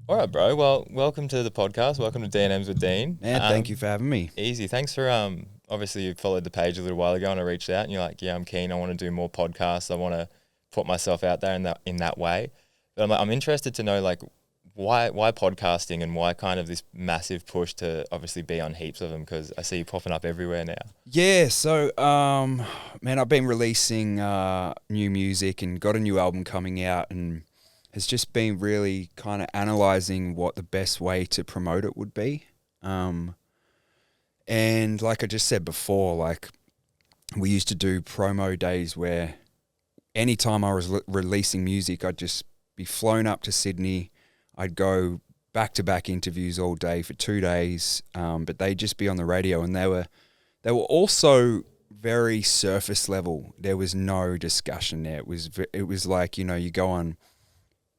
All right, bro. Well, welcome to the podcast. Welcome to D&M's with Dean. Man, thank you for having me. Easy. Thanks for obviously you followed the page a little while ago and I reached out and you're like, yeah, I'm keen. I want to do more podcasts. I want to put myself out there in that way. But I'm interested to know like why podcasting and why kind of this massive push to obviously be on heaps of them, because I see you popping up everywhere now. Yeah, so man, I've been releasing new music and got a new album coming out, and has just been really kind of analysing what the best way to promote it would be. And like I just said before, like we used to do promo days where anytime I was releasing music, I'd just be flown up to Sydney. I'd go back-to-back interviews all day for 2 days, but they'd just be on the radio, and they were also very surface level. There was no discussion there. It was like, you know, you go on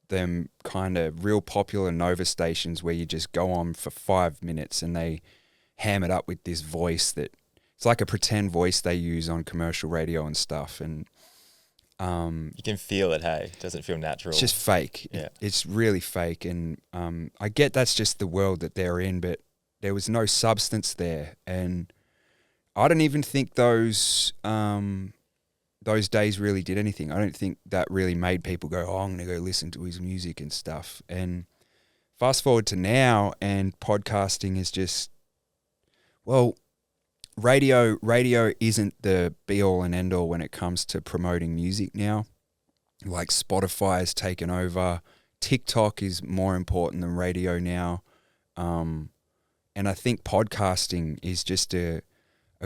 them kind of real popular Nova stations where you just go on for 5 minutes and they ham it up with this voice that it's like a pretend voice they use on commercial radio and stuff. And you can feel it, hey? It doesn't feel natural. it's just fake. Yeah. It's really fake. And I get that's just the world that they're in, but there was no substance there. And I don't even think those days really did anything. I don't think that really made people go, oh, I'm going to go listen to his music and stuff. And fast forward to now, and podcasting is just, well, radio isn't the be-all and end-all when it comes to promoting music now. Like Spotify has taken over. TikTok is more important than radio now. And I think podcasting is just a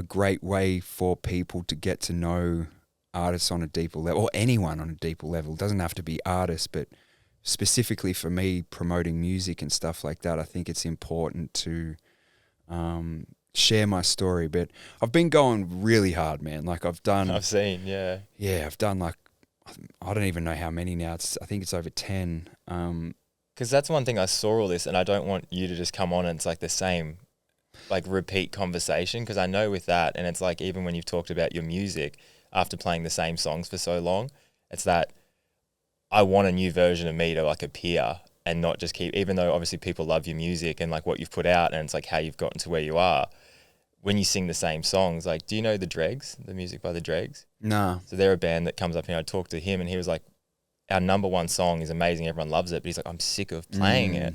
great way for people to get to know artists on a deeper level, or anyone on a deeper level. It doesn't have to be artists, but specifically for me, promoting music and stuff like that, I think it's important to share my story. But I've been going really hard, man. Like I've done like, I don't even know how many now. I think it's over 10. Because that's one thing, I saw all this and I don't want you to just come on and it's like the same like repeat conversation, because I know with that, and it's like even when you've talked about your music after playing the same songs for so long, it's that I want a new version of me to like appear and not just keep, even though obviously people love your music and like what you've put out and it's like how you've gotten to where you are, when you sing the same songs, like, do you know the Dregs, the music by the Dregs? No. So they're a band that comes up here. I talked to him and he was like, our number one song is amazing, everyone loves it, but he's like, I'm sick of playing it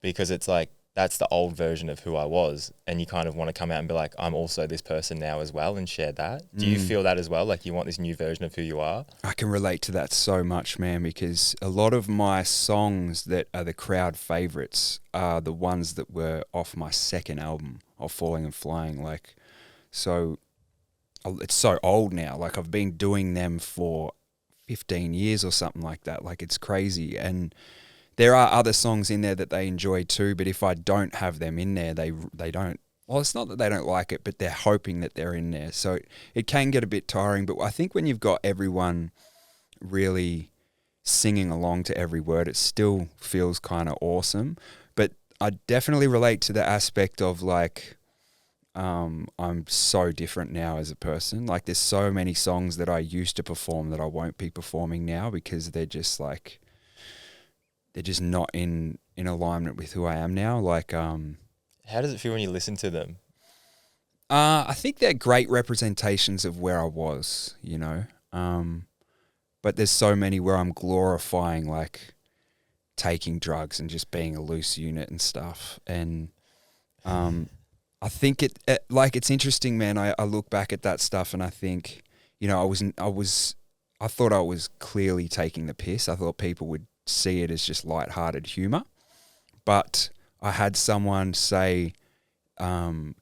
because it's like, that's the old version of who I was, and you kind of want to come out and be like, I'm also this person now as well, and share that. Do you feel that as well? Like you want this new version of who you are? I can relate to that so much, man, because a lot of my songs that are the crowd favorites are the ones that were off my second album of Falling and Flying. Like, so it's so old now. Like I've been doing them for 15 years or something like that. Like it's crazy. And there are other songs in there that they enjoy too, but if I don't have them in there, they don't. Well, it's not that they don't like it, but they're hoping that they're in there. So it can get a bit tiring, but I think when you've got everyone really singing along to every word, it still feels kind of awesome. But I definitely relate to the aspect of like, I'm so different now as a person. Like there's so many songs that I used to perform that I won't be performing now because they're just like, they're just not in alignment with who I am now. Like, how does it feel when you listen to them? I think they're great representations of where I was, you know. But there's so many where I'm glorifying like taking drugs and just being a loose unit and stuff. And I think it like it's interesting, man. I look back at that stuff and I think, you know, I thought I was clearly taking the piss. I thought people would see it as just lighthearted humor, but I had someone say,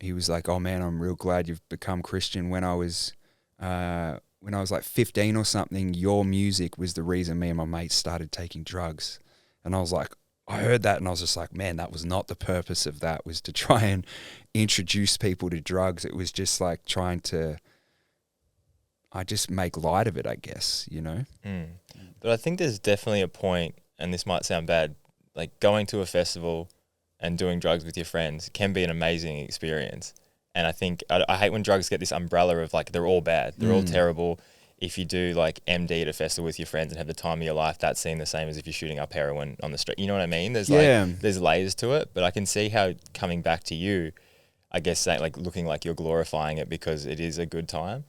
he was like, "Oh man, I'm real glad you've become Christian. When I was like 15 or something, your music was the reason me and my mates started taking drugs." And I was like, I heard that and I was just like, man, that was not the purpose of that, was to try and introduce people to drugs. It was just like I just make light of it, I guess, you know? But I think there's definitely a point, and this might sound bad, like going to a festival and doing drugs with your friends can be an amazing experience. And I think I hate when drugs get this umbrella of like, they're all bad, they're all terrible. if you do like MD at a festival with your friends and have the time of your life, that's seen the same as if you're shooting up heroin on the street. You know what I mean? There's there's layers to it, but I can see how coming back to you, I guess saying like looking like you're glorifying it because it is a good time.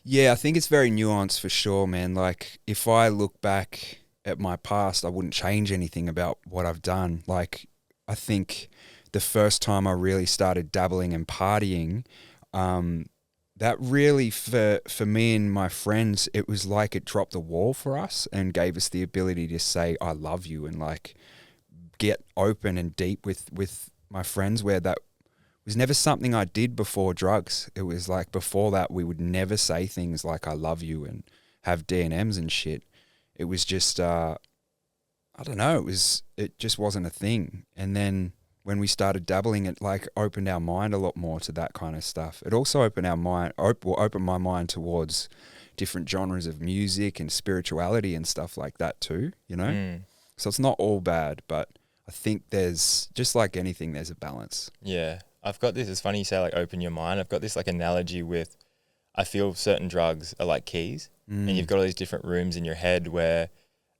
Yeah, I think it's very nuanced for sure, man. Like if I look back at my past, I wouldn't change anything about what I've done. Like I think the first time I really started dabbling and partying, that really for me and my friends, it was like it dropped the wall for us and gave us the ability to say I love you and like get open and deep with my friends, where that was never something I did before drugs. It was like before that we would never say things like I love you and have D&Ms and shit. It was just I don't know, it just wasn't a thing. And then when we started dabbling, it like opened our mind a lot more to that kind of stuff. It also opened opened my mind towards different genres of music and spirituality and stuff like that too, you know? So it's not all bad, but I think there's, just like anything, there's a balance. Yeah. I've got this, it's funny you say like open your mind. I've got this like analogy with, I feel certain drugs are like keys and you've got all these different rooms in your head where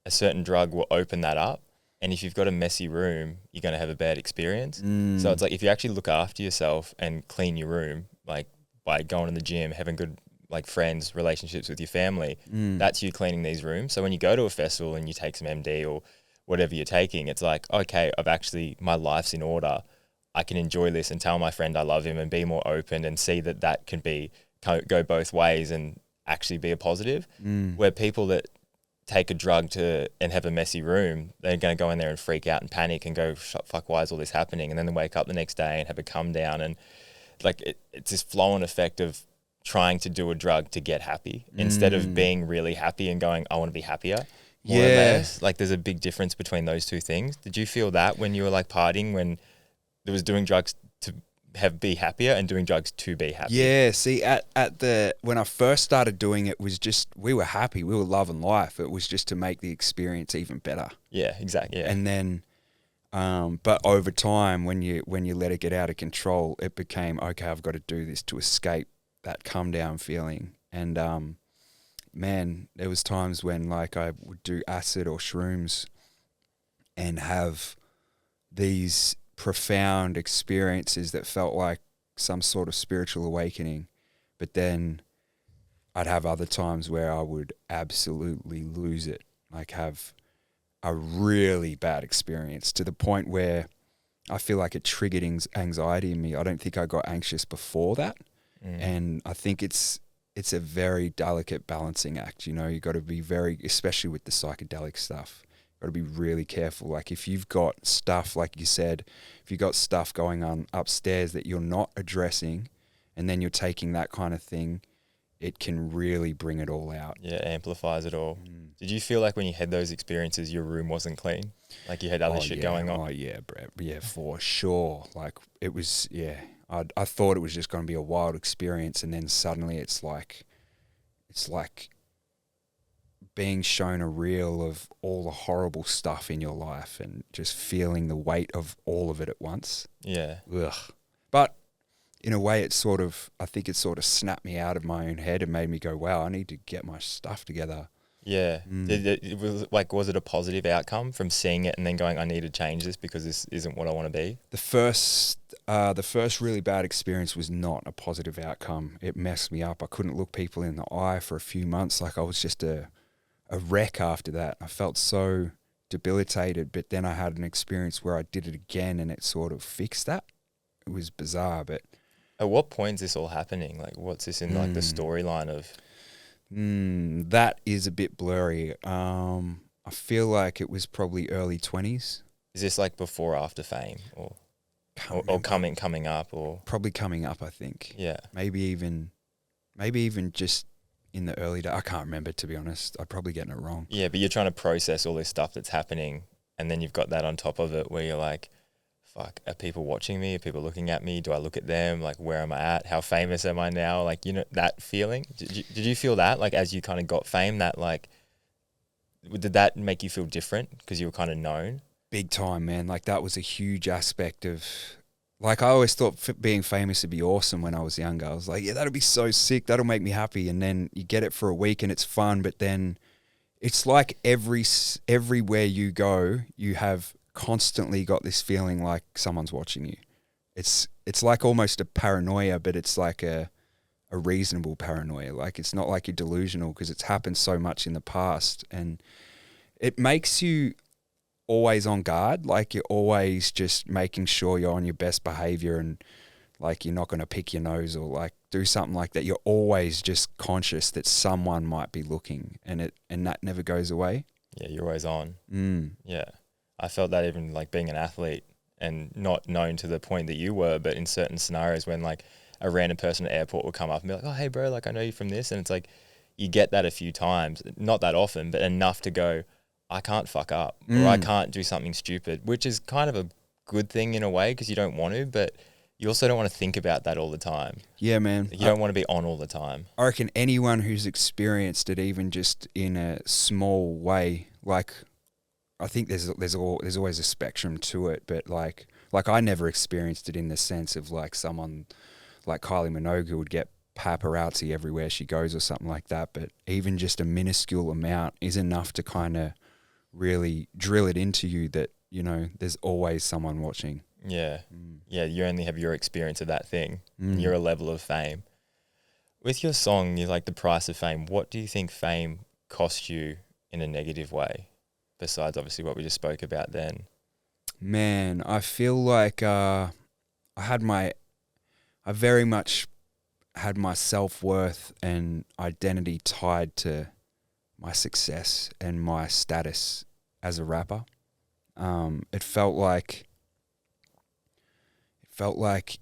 a certain drug will open that up. And if you've got a messy room, you're going to have a bad experience. So it's like if you actually look after yourself and clean your room, like by going to the gym, having good like friends, relationships with your family, that's you cleaning these rooms. So when you go to a festival and you take some MD or whatever you're taking, it's like, okay, my life's in order. I can enjoy this and tell my friend I love him and be more open and see that can go both ways and actually be a positive. Where people that take a drug and have a messy room, they're going to go in there and freak out and panic and go, fuck, why is all this happening? And then they wake up the next day and have a come down. And like it's this flow-on effect of trying to do a drug to get happy instead of being really happy and going, I want to be happier. More or less. Like there's a big difference between those two things. Did you feel that when you were like partying, when there was doing drugs to be happier and doing drugs to be happy? Yeah, see, when I first started doing it, was just, we were happy, we were loving life. It was just to make the experience even better. Yeah, exactly. Yeah. And then, but over time, when you let it get out of control, it became, okay, I've got to do this to escape that come down feeling. And man, there was times when like I would do acid or shrooms and have these profound experiences that felt like some sort of spiritual awakening, but then I'd have other times where I would absolutely lose it, like have a really bad experience to the point where I feel like it triggered anxiety in me. I don't think I got anxious before that. And I think it's a very delicate balancing act. You know, you got to be especially with the psychedelic stuff, got to be really careful. Like if you've got stuff, like you said, if you've got stuff going on upstairs that you're not addressing and then you're taking that kind of thing, it can really bring it all out. Yeah, it amplifies it all. Did you feel like when you had those experiences, your room wasn't clean? Like you had other shit going on? Oh yeah, bro. Yeah, for sure. Like it was, yeah. I thought it was just going to be a wild experience, and then suddenly it's like being shown a reel of all the horrible stuff in your life and just feeling the weight of all of it at once. Yeah. Ugh. But in a way, I think it sort of snapped me out of my own head and made me go, wow, I need to get my stuff together. Yeah. Was it a positive outcome from seeing it and then going, I need to change this because this isn't what I want to be? The first really bad experience was not a positive outcome. It messed me up. I couldn't look people in the eye for a few months. Like I was just a wreck after that. I felt so debilitated, but then I had an experience where I did it again and it sort of fixed that. It was bizarre, but... At what point is this all happening? Like what's this in like the storyline of... That is a bit blurry. I feel like it was probably early 20s. Is this like before or after fame or coming up or? Probably coming up, I think. Yeah. Maybe even just in the early days. I can't remember, to be honest. I'm probably getting it wrong. Yeah, but you're trying to process all this stuff that's happening and then you've got that on top of it where you're like, fuck, are people watching me? Are people looking at me? Do I look at them? Like, where am I at? How famous am I now? Like, you know, that feeling. Did you feel that? Like, as you kind of got fame, that like, did that make you feel different because you were kind of known? Big time, man. Like, that was a huge aspect of, like I always thought being famous would be awesome when I was younger. I was like, yeah, that'll be so sick. That'll make me happy. And then you get it for a week and it's fun. But then it's like everywhere you go, you have constantly got this feeling like someone's watching you. It's like almost a paranoia, but it's like a reasonable paranoia. Like it's not like you're delusional because it's happened so much in the past, and it makes you always on guard. Like you're always just making sure you're on your best behavior, and like you're not going to pick your nose or like do something like that. You're always just conscious that someone might be looking, and that never goes away. Yeah, you're always on. Yeah, I felt that even like being an athlete and not known to the point that you were, but in certain scenarios when like a random person at the airport will come up and be like, oh, hey bro, like I know you from this. And it's like, you get that a few times, not that often, but enough to go, I can't fuck up or I can't do something stupid, which is kind of a good thing in a way because you don't want to, but you also don't want to think about that all the time. Yeah, man. You don't want to be on all the time. I reckon anyone who's experienced it, even just in a small way, like I think there's always a spectrum to it, but like I never experienced it in the sense of like someone like Kylie Minogue who would get paparazzi everywhere she goes or something like that. But even just a minuscule amount is enough to kind of really drill it into you that, you know, there's always someone watching. Yeah. Yeah, you only have your experience of that thing. You're a level of fame. With your song, you like The Price of Fame. What do you think fame cost you in a negative way? Besides obviously what we just spoke about then. Man, I feel like I very much had my self-worth and identity tied to my success and my status as a rapper. It felt like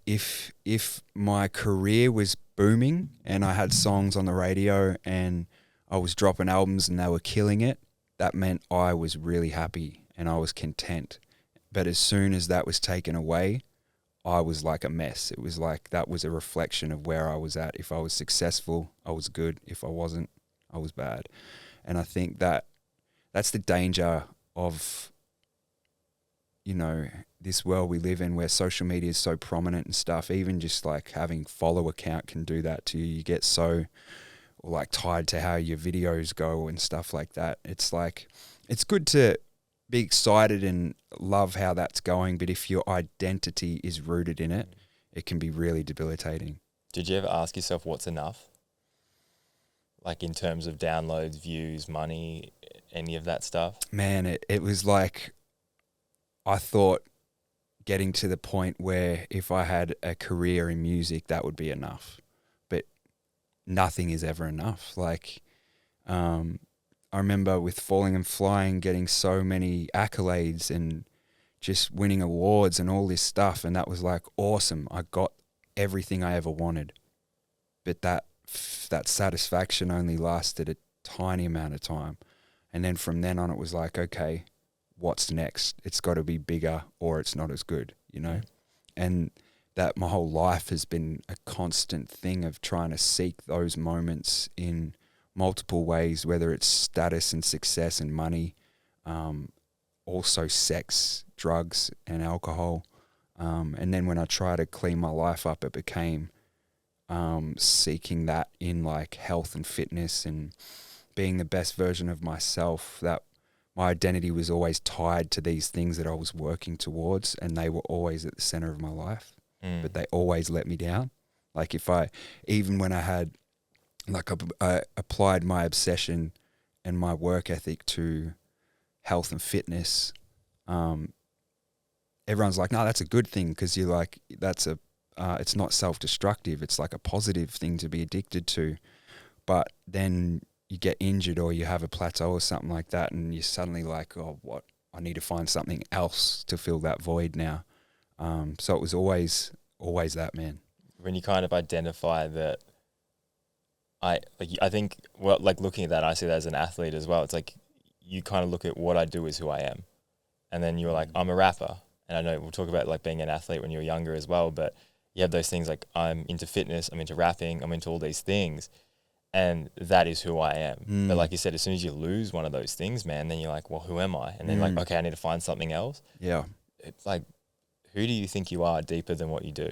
if my career was booming and I had songs on the radio and I was dropping albums and they were killing it, that meant I was really happy and I was content. But as soon as that was taken away, I was like a mess. It was like that was a reflection of where I was at. If I was successful, I was good. If I wasn't, I was bad. And I think that's the danger of, you know, this world we live in where social media is so prominent and stuff. Even just like having follow account can do that to you. You get so like tied to how your videos go and stuff like that. It's like, it's good to be excited and love how that's going, but if your identity is rooted in it, it can be really debilitating. Did you ever ask yourself what's enough? Like in terms of downloads, views, money, any of that stuff? Man, it was like, I thought getting to the point where if I had a career in music, that would be enough. But nothing is ever enough. Like, I remember with Falling and Flying getting so many accolades and just winning awards and all this stuff, and that was like awesome. I got everything I ever wanted. But that satisfaction only lasted a tiny amount of time. And then from then on it was like, okay, what's next? It's got to be bigger or it's not as good, you know? And that my whole life has been a constant thing of trying to seek those moments in multiple ways, whether it's status and success and money, also sex, drugs and alcohol. And then when I tried to clean my life up, it became seeking that in like health and fitness and being the best version of myself. That my identity was always tied to these things that I was working towards, and they were always at the center of my life, but they always let me down. Like even when I had, like I applied my obsession and my work ethic to health and fitness, everyone's like, no, that's a good thing because you're like, it's not self-destructive. It's like a positive thing to be addicted to. But then you get injured or you have a plateau or something like that, and you're suddenly like, oh, what? I need to find something else to fill that void now. So it was always that, man. When you kind of identify that, I think, well, like looking at that, I see that as an athlete as well. It's like you kind of look at what I do is who I am. And then you're like, I'm a rapper. And I know we'll talk about like being an athlete when you're younger as well, but you have those things like I'm into fitness, I'm into rapping, I'm into all these things. And that is who I am. But like you said, as soon as you lose one of those things, man, then you're like, well, who am I? And then like, okay, I need to find something else. Yeah. It's like, who do you think you are deeper than what you do?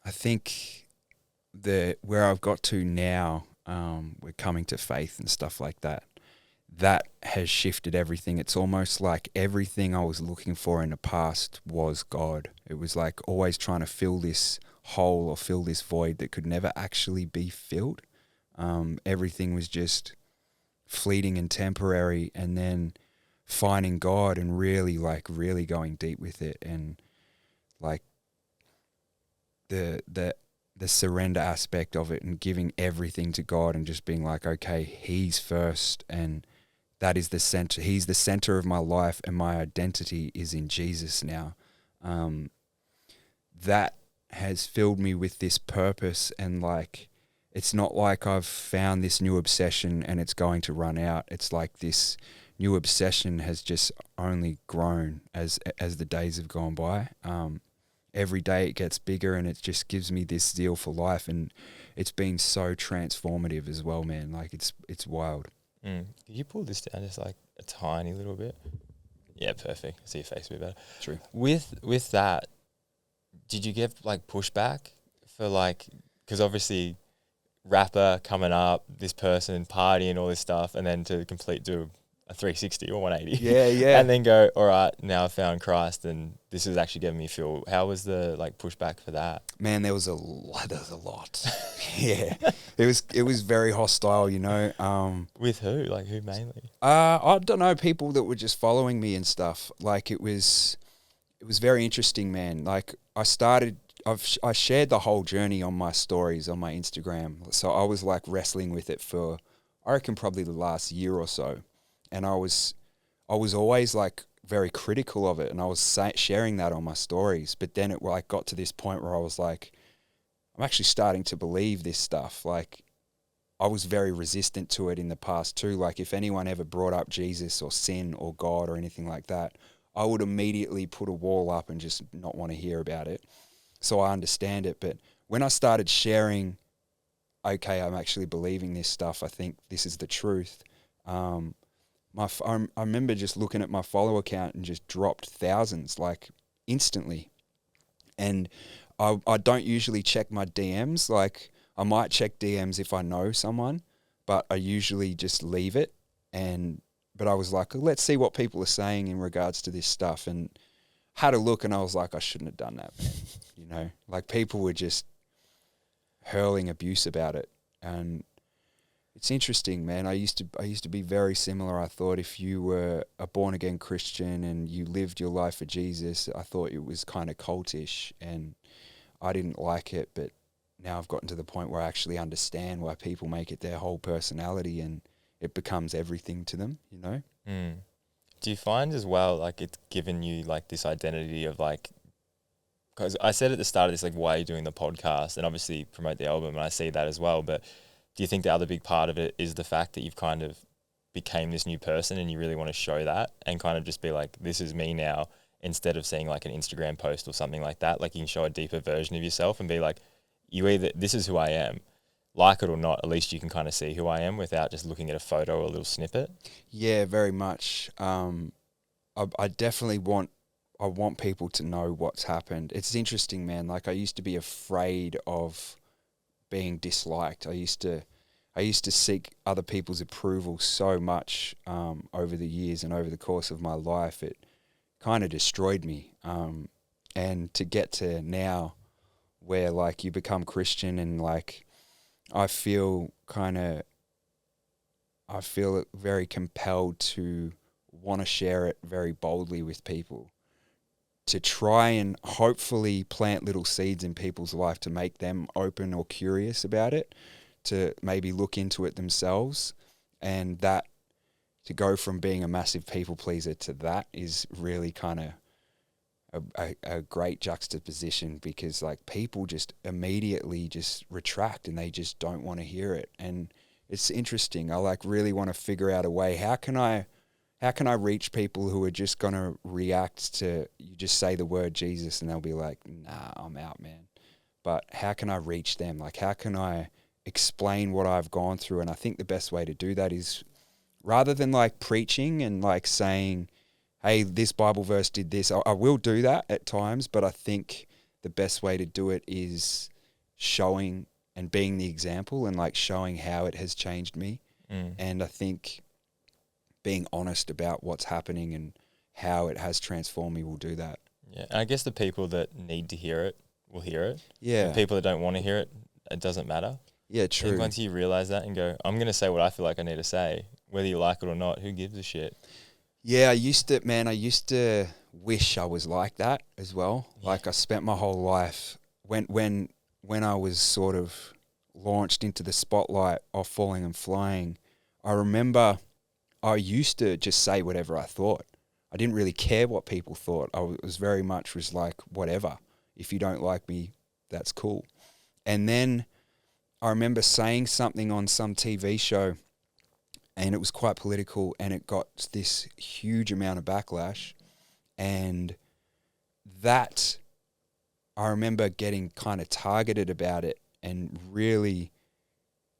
I think where I've got to now, we're coming to faith and stuff like that. That has shifted everything. It's almost like everything I was looking for in the past was God. It was like always trying to fill this hole or fill this void that could never actually be filled. Everything was just fleeting and temporary, and then finding God and really going deep with it, and like the surrender aspect of it, and giving everything to God and just being like, okay, He's first, and that is the center. He's the center of my life, and my identity is in Jesus now. That has filled me with this purpose, and like, it's not like I've found this new obsession and it's going to run out. It's like this new obsession has just only grown as the days have gone by. Every day it gets bigger, and it just gives me this zeal for life, and it's been so transformative as well, man. Like, it's wild. Could you pull this down just like a tiny little bit? Yeah, perfect. I see your face a bit better. True. With that, did you get like pushback for like, because obviously rapper coming up, this person partying, all this stuff, and then to do a 360 or 180. Yeah. And then go, all right, now I found Christ, and this is actually getting me feel. How was the like pushback for that? Man, there was a lot. Yeah. It was very hostile, you know. With who? Like, who mainly? I don't know, people that were just following me and stuff. Like, it was very interesting, man. Like, I shared the whole journey on my stories on my Instagram. So I was like wrestling with it for, I reckon, probably the last year or so. And I was always like very critical of it, and I was sharing that on my stories. But then it like got to this point where I was like, I'm actually starting to believe this stuff. Like, I was very resistant to it in the past too. Like, if anyone ever brought up Jesus or sin or God or anything like that, I would immediately put a wall up and just not want to hear about it. So I understand it. But when I started sharing, okay, I'm actually believing this stuff, I think this is the truth. I remember just looking at my follower count and just dropped thousands, like, instantly. And I don't usually check my DMs. Like, I might check DMs if I know someone, but I usually just leave it. But I was like, let's see what people are saying in regards to this stuff, and had a look, and I was like, I shouldn't have done that, man. You know, like, people were just hurling abuse about it. And it's interesting, man. I used to be very similar. I thought if you were a born again Christian and you lived your life for Jesus, I thought it was kind of cultish, and I didn't like it. But now I've gotten to the point where I actually understand why people make it their whole personality, and it becomes everything to them, you know? Do you find as well, like, it's given you like this identity of like, because I said at the start of this, like, why are you doing the podcast, and obviously promote the album, and I see that as well, but do you think the other big part of it is the fact that you've kind of became this new person, and you really want to show that and kind of just be like, this is me now, instead of seeing like an Instagram post or something like that? Like, you can show a deeper version of yourself and be like, this is who I am, like it or not, at least you can kind of see who I am without just looking at a photo or a little snippet. Yeah, very much. I definitely want people to know what's happened. It's interesting, man. Like, I used to be afraid of being disliked. I used to seek other people's approval so much over the years and over the course of my life. It kind of destroyed me. And to get to now where, like, you become Christian, and like, I feel very compelled to want to share it very boldly with people, to try and hopefully plant little seeds in people's life to make them open or curious about it, to maybe look into it themselves. And that, to go from being a massive people pleaser to that, is really kind of a great juxtaposition, because like, people just immediately just retract and they just don't want to hear it. And it's interesting. I like really want to figure out a way, how can I reach people who are just going to react to, you just say the word Jesus and they'll be like, nah, I'm out, man. But how can I reach them? Like, how can I explain what I've gone through? And I think the best way to do that is, rather than like preaching and like saying, hey, this Bible verse did this. I will do that at times, but I think the best way to do it is showing and being the example and like showing how it has changed me. And I think being honest about what's happening and how it has transformed me will do that. Yeah, and I guess the people that need to hear it will hear it. Yeah. The people that don't want to hear it, it doesn't matter. Yeah, I true. think once you realize that and go, I'm going to say what I feel like I need to say, whether you like it or not, who gives a shit? Yeah, I used to wish I was like that as well. Yeah. Like I spent my whole life when I was sort of launched into the spotlight of Falling and Flying, I remember I used to just say whatever I thought. I didn't really care what people thought. Was very much was like, whatever. If you don't like me, that's cool. And then I remember saying something on some TV show, and it was quite political, and it got this huge amount of backlash. And that, I remember getting kind of targeted about it, and really,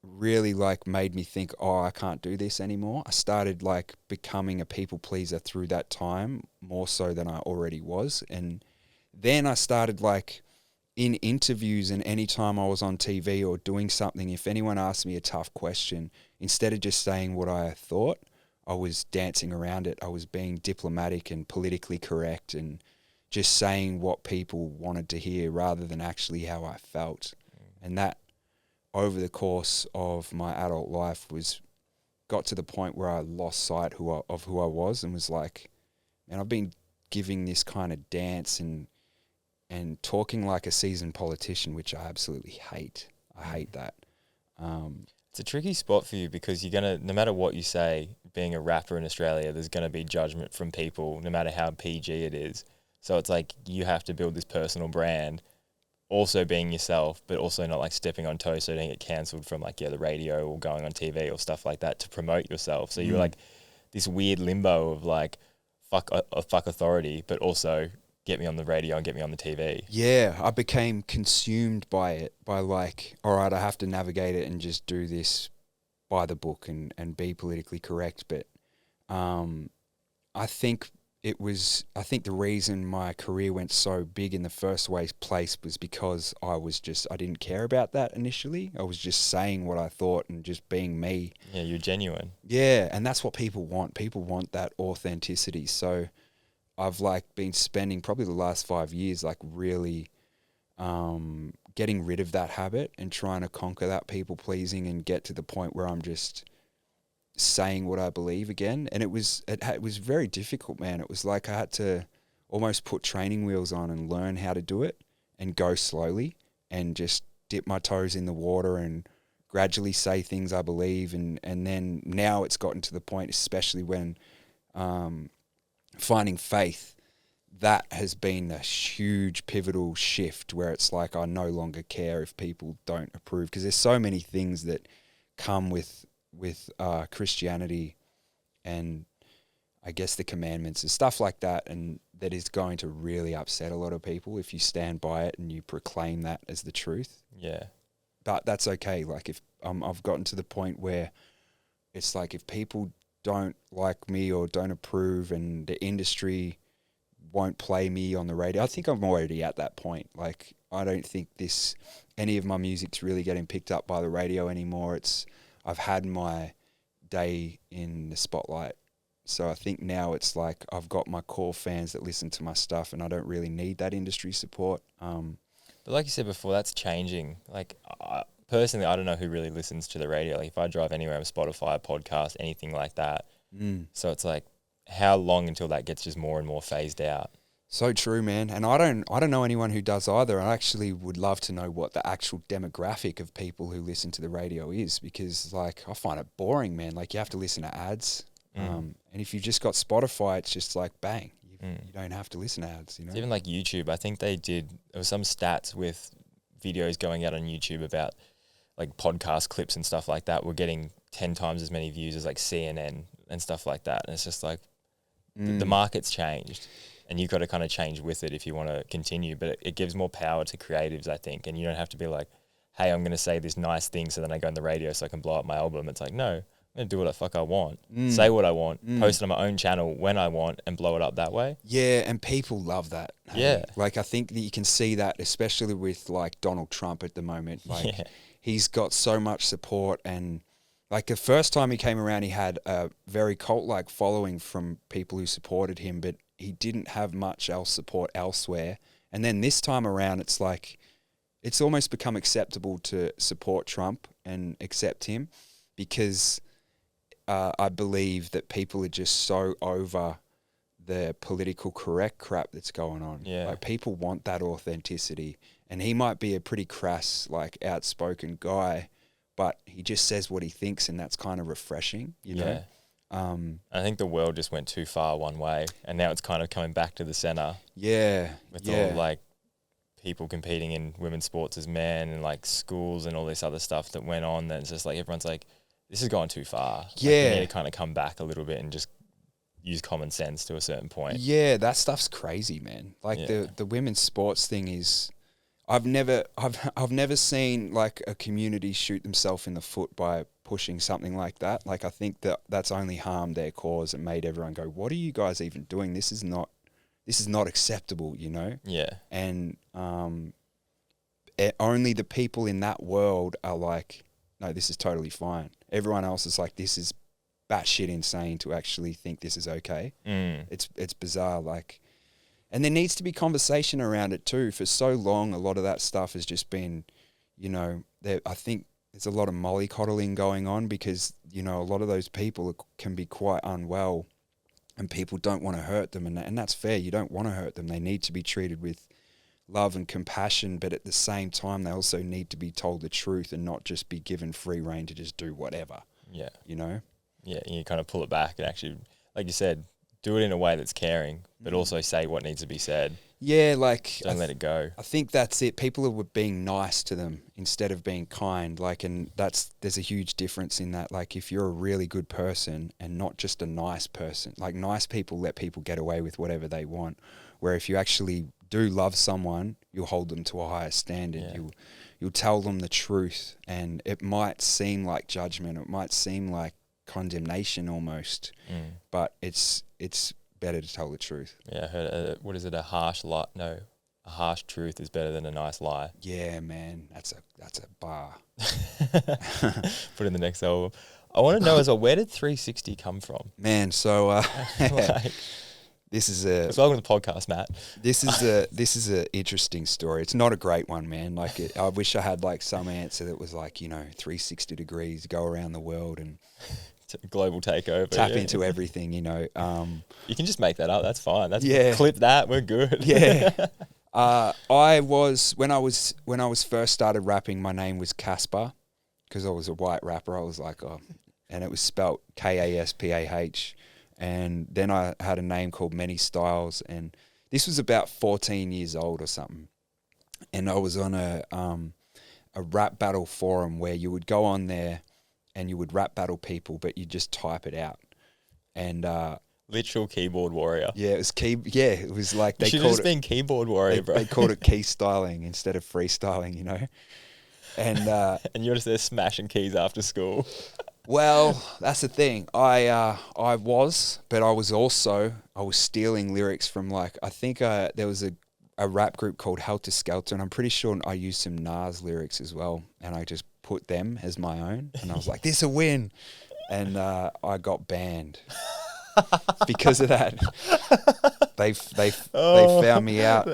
really like made me think, oh, I can't do this anymore. I started like becoming a people pleaser through that time, more so than I already was. And then I started like in interviews, and anytime I was on TV or doing something, if anyone asked me a tough question, instead of just saying what I thought, I was dancing around it. I was being diplomatic and politically correct and just saying what people wanted to hear rather than actually how I felt. And that, over the course of my adult life, got to the point where I lost sight of who I was, and was like, man, I've been giving this kind of dance and talking like a seasoned politician, which I absolutely hate. I hate that. It's a tricky spot for you because you're going to, no matter what you say, being a rapper in Australia, there's going to be judgment from people, no matter how PG it is. So it's like you have to build this personal brand, also being yourself, but also not like stepping on toes so you don't get cancelled from like, the radio or going on TV or stuff like that to promote yourself. So you're like this weird limbo of like, fuck authority, but also get me on the radio and get me on the TV. Yeah, I became consumed by it, by like, all right, I have to navigate it and just do this by the book and be politically correct. But I think the reason my career went so big in the first place was because I didn't care about that initially. I was just saying what I thought and just being me. Yeah, you're genuine. Yeah, and that's what people want. People want that authenticity. So I've like been spending probably the last 5 years like really getting rid of that habit and trying to conquer that people pleasing and get to the point where I'm just saying what I believe again. And it was very difficult, man. It was like I had to almost put training wheels on and learn how to do it and go slowly and just dip my toes in the water and gradually say things I believe. And then now it's gotten to the point, especially when finding faith, that has been a huge pivotal shift where it's like I no longer care if people don't approve, because there's so many things that come with Christianity and I guess the commandments and stuff like that, and that is going to really upset a lot of people if you stand by it and you proclaim that as the truth. Yeah. But that's okay. Like if I've gotten to the point where it's like if people don't like me or don't approve and the industry won't play me on the radio, I think I'm already at that point. Like I don't think any of my music's really getting picked up by the radio anymore. I've had my day in the spotlight. So I think now it's like I've got my core fans that listen to my stuff and I don't really need that industry support. But like you said before, that's changing. Like personally, I don't know who really listens to the radio. Like if I drive anywhere on Spotify, podcast, anything like that. So it's like, how long until that gets just more and more phased out? So true, man. And I don't know anyone who does either. I actually would love to know what the actual demographic of people who listen to the radio is, because like I find it boring, man. Like you have to listen to ads. And if you've just got Spotify, it's just like bang. You don't have to listen to ads, you know? It's even like YouTube. I think there was some stats with videos going out on YouTube about like podcast clips and stuff like that were getting 10 times as many views as like CNN and stuff like that. And it's just like the market's changed and you've got to kind of change with it if you want to continue. But it gives more power to creatives, I think. And you don't have to be like, hey, I'm going to say this nice thing so then I go on the radio so I can blow up my album. It's like, no, I'm going to do what the fuck I want, say what I want, post it on my own channel when I want, and blow it up that way. Yeah, and people love that. Hey? Yeah. Like, I think that you can see that, especially with, like, Donald Trump at the moment. Like, he's got so much support, and, like, the first time he came around, he had a very cult-like following from people who supported him, but he didn't have much else support elsewhere. And then this time around, it's like, it's almost become acceptable to support Trump and accept him, because I believe that people are just so over the political correct crap that's going on. Yeah. Like, people want that authenticity, and he might be a pretty crass, like, outspoken guy, but he just says what he thinks, and that's kind of refreshing, you know? I think the world just went too far one way, and now it's kind of coming back to the center. Yeah. With all, like, people competing in women's sports as men, and, like, schools and all this other stuff that went on. Then it's just like, everyone's like, this has gone too far. Yeah. Like, you need to kind of come back a little bit and just use common sense to a certain point. Yeah, that stuff's crazy, man. Like, the women's sports thing is, I've never seen, like, a community shoot themselves in the foot by pushing something like that. Like, I think that that's only harmed their cause and made everyone go, what are you guys even doing? This is not acceptable, you know? Yeah. And only the people in that world are like, no, this is totally fine. Everyone else is like, this is batshit insane to actually think this is okay. It's bizarre, like, and there needs to be conversation around it too. For so long, a lot of that stuff has just been, you know, I think there's a lot of mollycoddling going on, because, you know, a lot of those people can be quite unwell, and people don't want to hurt them, and that's fair. You don't want to hurt them. They need to be treated with love and compassion, but at the same time, they also need to be told the truth and not just be given free rein to just do whatever. Yeah. You know? Yeah, you kind of pull it back and actually, like you said, do it in a way that's caring, but also say what needs to be said. Yeah, like, don't let it go. I think that's it. People are being nice to them instead of being kind. Like, and there's a huge difference in that. Like, if you're a really good person and not just a nice person, like, nice people let people get away with whatever they want. Where if you actually do love someone, you'll hold them to a higher standard. Yeah. You'll tell them the truth, and it might seem like judgment. It might seem like condemnation almost, but it's better to tell the truth. Yeah, I heard, what is it? A harsh truth is better than a nice lie. Yeah, man, that's a bar. Put in the next album. I want to know as well, where did 360 come from? Man, so Like, this is welcome to the podcast, Matt. This is a interesting story. It's not a great one, man. Like, I wish I had, like, some answer that was like, you know, 360 degrees, go around the world and global takeover, tap into everything, you know. You can just make that up. That's fine. Yeah. Clip that. We're good. Yeah. I was when I was first started rapping, my name was Casper, because I was a white rapper. I was like, and it was spelt Kaspah. And then I had a name called Many Styles, and this was about 14 years old or something. And I was on a rap battle forum where you would go on there and you would rap battle people, but you just type it out. And literal keyboard warrior. Yeah, it was like they should have just been keyboard warrior, bro. They called it key styling instead of freestyling, you know. And and you're just there smashing keys after school. Well, that's the thing. I was stealing lyrics from, like, I think there was a rap group called Helter Skelter, and I'm pretty sure I used some Nas lyrics as well, and I just put them as my own, and I was like, this a win, and I got banned because of that. They found me out.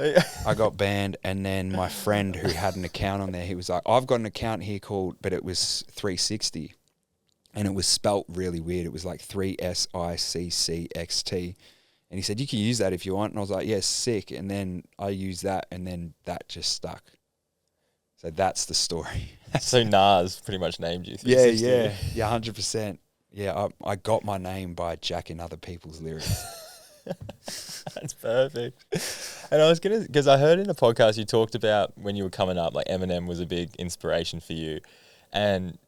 I got banned, and then my friend who had an account on there, he was like, I've got an account here but it was 360. And it was spelt really weird. It was like 3SICCXT. And he said, you can use that if you want. And I was like, yeah, sick. And then I used that, and then that just stuck. So that's the story. So Nas pretty much named you. Yeah, 100%. Yeah, I got my name by jacking other people's lyrics. That's perfect. And I was because I heard in the podcast you talked about when you were coming up, like Eminem was a big inspiration for you. And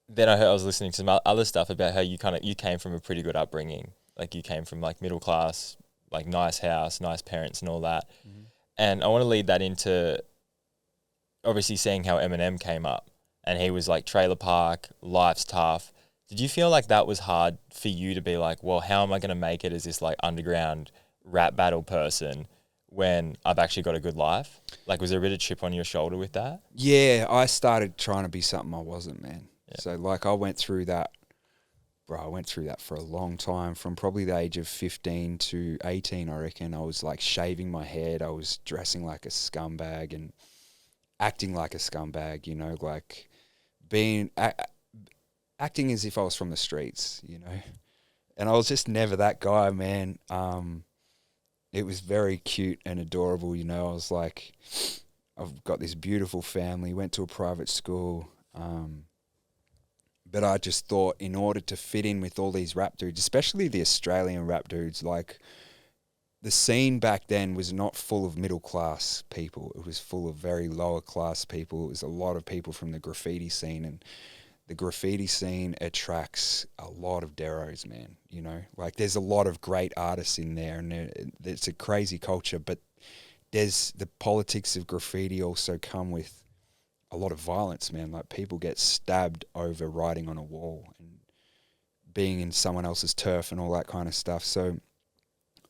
then I was listening to some other stuff about how you came from a pretty good upbringing. Like, you came from, like, middle class, like, nice house, nice parents and all that. Mm-hmm. And I want to lead that into obviously seeing how Eminem came up, and he was like trailer park, life's tough, Did you feel like that was hard for you to be like, well, how am I going to make it as this like underground rap battle person when I've actually got a good life? Like, was there a bit of chip on your shoulder with that? Yeah, I started trying to be something I wasn't, man. Yeah. So like I went through that, bro. I went through that for a long time, from probably the age of 15 to 18, I reckon. I was like shaving my head. I was dressing like a scumbag and acting like a scumbag, you know, like being acting as if I was from the streets, you know. And I was just never that guy, man. It was very cute and adorable, you know. I was like, I've got this beautiful family, went to a private school, but I just thought in order to fit in with all these rap dudes, especially the Australian rap dudes, like the scene back then was not full of middle class people. It was full of very lower class people. It was a lot of people from the graffiti scene, and the graffiti scene attracts a lot of deros, man. You know, like there's a lot of great artists in there, and it's a crazy culture. But there's the politics of graffiti also come with a lot of violence, man. Like people get stabbed over writing on a wall and being in someone else's turf and all that kind of stuff. So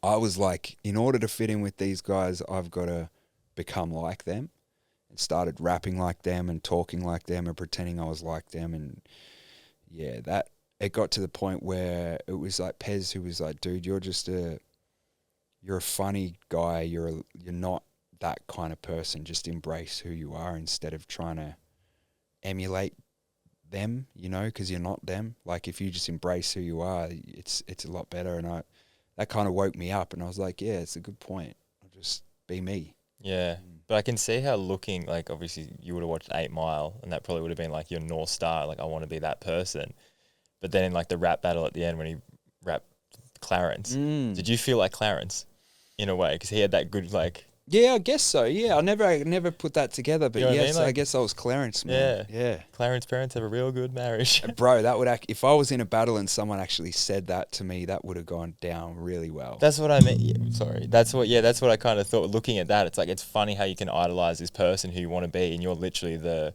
I was like, in order to fit in with these guys, I've got to become like them. Started rapping like them and talking like them and pretending I was like them. And yeah, that it got to the point where it was like Pez, who was like, dude, you're a funny guy. You're not that kind of person. Just embrace who you are instead of trying to emulate them, you know, because you're not them. Like if you just embrace who you are, it's a lot better. And that kind of woke me up, and I was like, yeah, it's a good point. I'll just be me. Yeah. But I can see how looking, like, obviously you would have watched 8 Mile, and that probably would have been like your North Star, like, I want to be that person. But then in like the rap battle at the end when he rapped Clarence, did you feel like Clarence in a way? Because he had that good, like... Yeah, I guess so. Yeah, I never put that together, but You know what I yes, mean? Like, I guess I was Clarence, man. Yeah. Clarence's parents have a real good marriage. Bro, that would if I was in a battle and someone actually said that to me, that would have gone down really well. That's what I meant. Yeah, sorry. That's what I kind of thought. Looking at that, it's like, it's funny how you can idolize this person who you want to be, and you're literally the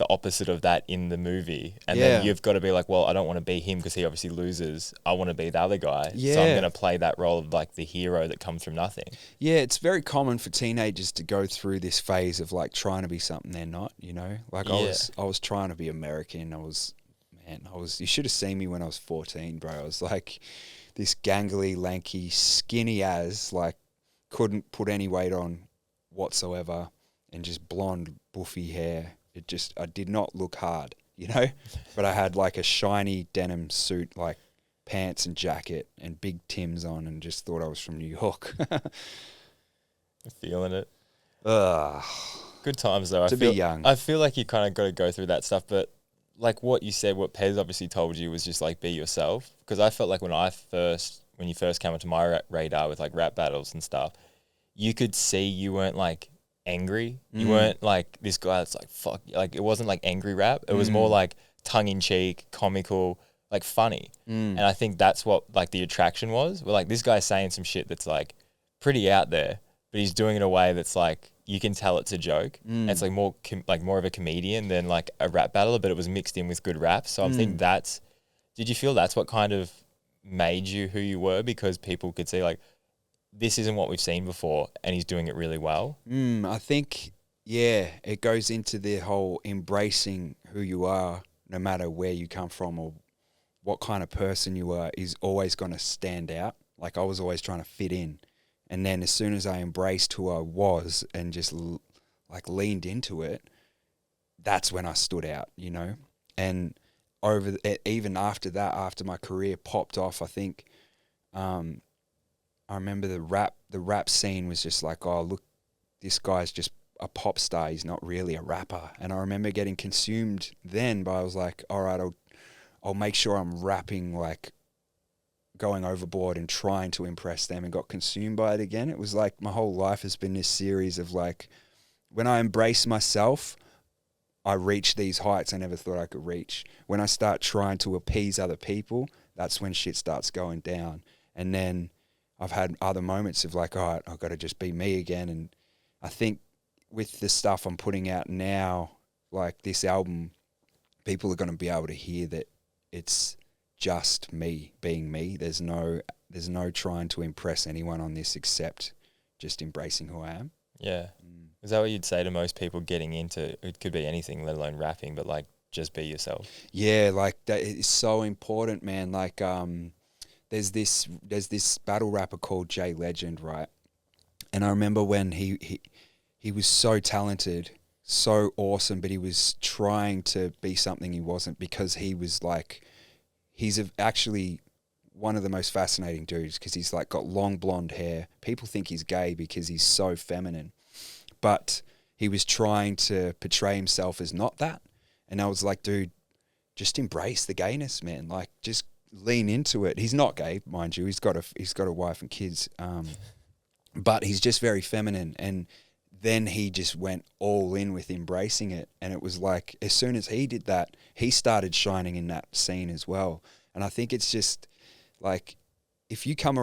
opposite of that in the movie. And then you've got to be like, well, I don't want to be him because he obviously loses. I want to be the other guy. Yeah. So I'm going to play that role of like the hero that comes from nothing. Yeah, it's very common for teenagers to go through this phase of like trying to be something they're not, you know? Like I was trying to be American. You should have seen me when I was 14, bro. I was like this gangly, lanky, skinny as, like couldn't put any weight on whatsoever, and just blonde, buffy hair. I did not look hard, you know, but I had like a shiny denim suit, like pants and jacket and big Timbs on, and just thought I was from New York. Feeling it. Ugh. Good times though. Be young. I feel like you kind of got to go through that stuff, but like what you said, what Pez obviously told you was just like be yourself. Because I felt like when you first came onto my radar with like rap battles and stuff, you could see you weren't like angry. You weren't like this guy that's like fuck. Like it wasn't like angry rap. It was more like tongue in cheek, comical, like funny. And I think that's what like the attraction was. We're like, this guy's saying some shit that's like pretty out there, but he's doing it in a way that's like you can tell it's a joke. And it's like more of a comedian than like a rap battler, but it was mixed in with good rap. So I'm thinking did you feel that's what kind of made you who you were, because people could see like, this isn't what we've seen before, and he's doing it really well? I think, yeah, it goes into the whole embracing who you are, no matter where you come from or what kind of person you are, is always going to stand out. Like I was always trying to fit in. And then as soon as I embraced who I was and just like leaned into it, that's when I stood out, you know? And even after that, after my career popped off, I think, I remember the rap scene was just like, oh, look, this guy's just a pop star. He's not really a rapper. And I remember getting consumed then, but I was like, all right, I'll make sure I'm rapping, like going overboard and trying to impress them, and got consumed by it again. It was like my whole life has been this series of like, when I embrace myself, I reach these heights I never thought I could reach. When I start trying to appease other people, that's when shit starts going down. And then I've had other moments of like, all right, I've got to just be me again. And I think with the stuff I'm putting out now, like this album, people are going to be able to hear that it's just me being me. There's no trying to impress anyone on this except just embracing who I am. Yeah. Is that what you'd say to most people getting into, it could be anything, let alone rapping, but like just be yourself? Yeah, like that is so important, man. Like there's this battle rapper called Jay Legend, right? And I remember when he was so talented, so awesome, but he was trying to be something he wasn't, because he was like, actually one of the most fascinating dudes, because he's like got long blonde hair. People think he's gay because he's so feminine, but he was trying to portray himself as not that. And I was like, dude, just embrace the gayness, man. Like, just lean into it. He's not gay, mind you. He's got a wife and kids. But he's just very feminine. And then he just went all in with embracing it. And it was like, as soon as he did that, he started shining in that scene as well. And I think it's just like, if you come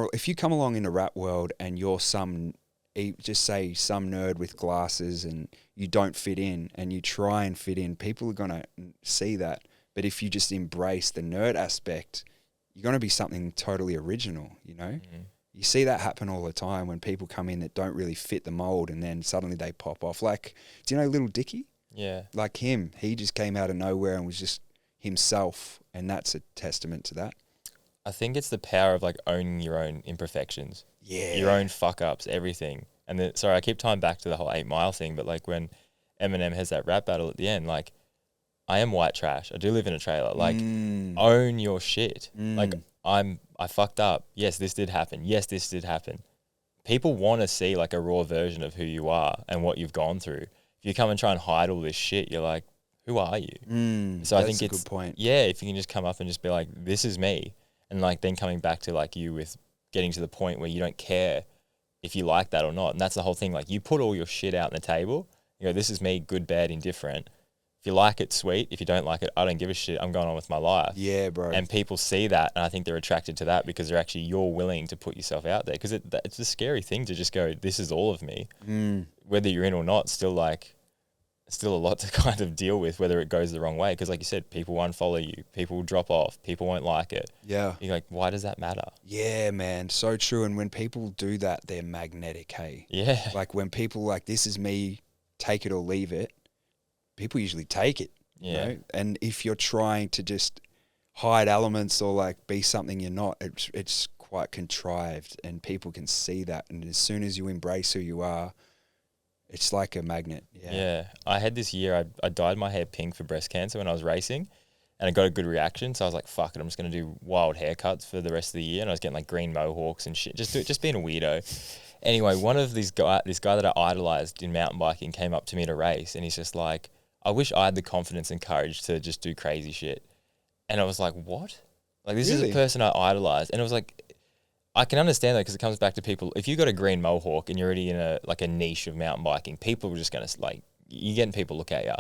along in the rap world and you're just say some nerd with glasses and you don't fit in and you try and fit in, people are going to see that. But if you just embrace the nerd aspect, you're going to be something totally original, you know? Mm-hmm. You see that happen all the time when people come in that don't really fit the mold and then suddenly they pop off. Like, do you know Little Dicky? Yeah. Like him. He just came out of nowhere and was just himself, and that's a testament to that. I think it's the power of like owning your own imperfections. Yeah. Your own fuck ups, everything. And then, sorry, I keep tying back to the whole 8 Mile thing, but like when Eminem has that rap battle at the end, like, I am white trash. I do live in a trailer. Like, own your shit. Like, I fucked up. Yes, this did happen. Yes, this did happen. People want to see like a raw version of who you are and what you've gone through. If you come and try and hide all this shit, you're like, who are you? So I think it's a good point. Yeah, if you can just come up and just be like, this is me. And like then coming back to like you with getting to the point where you don't care if you like that or not. And that's the whole thing. Like, you put all your shit out on the table. You go, this is me, good, bad, indifferent. If you like it, sweet. If you don't like it, I don't give a shit. I'm going on with my life. Yeah, bro. And people see that, and I think they're attracted to that because you're willing to put yourself out there. Because it's a scary thing to just go, this is all of me. Whether you're in or not, still a lot to kind of deal with, whether it goes the wrong way. Because like you said, people unfollow you. People will drop off. People won't like it. Yeah. You're like, why does that matter? Yeah, man. So true. And when people do that, they're magnetic, hey? Yeah. Like when people like, this is me, take it or leave it, people usually take it. Yeah. You know? And if you're trying to just hide elements or like be something you're not, it's quite contrived, and people can see that. And as soon as you embrace who you are, it's like a magnet. Yeah. I had this year, I dyed my hair pink for breast cancer when I was racing, and I got a good reaction. So I was like, fuck it, I'm just going to do wild haircuts for the rest of the year. And I was getting like green mohawks and shit, just being a weirdo. Anyway, one of this guy that I idolized in mountain biking came up to me to race, and he's just like, I wish I had the confidence and courage to just do crazy shit. And I was like, what? Like, this is a person I idolize. And it was like, I can understand that because it comes back to people. If you got a green mohawk and you're already in a niche of mountain biking, people are just going to like, you're getting people look at you.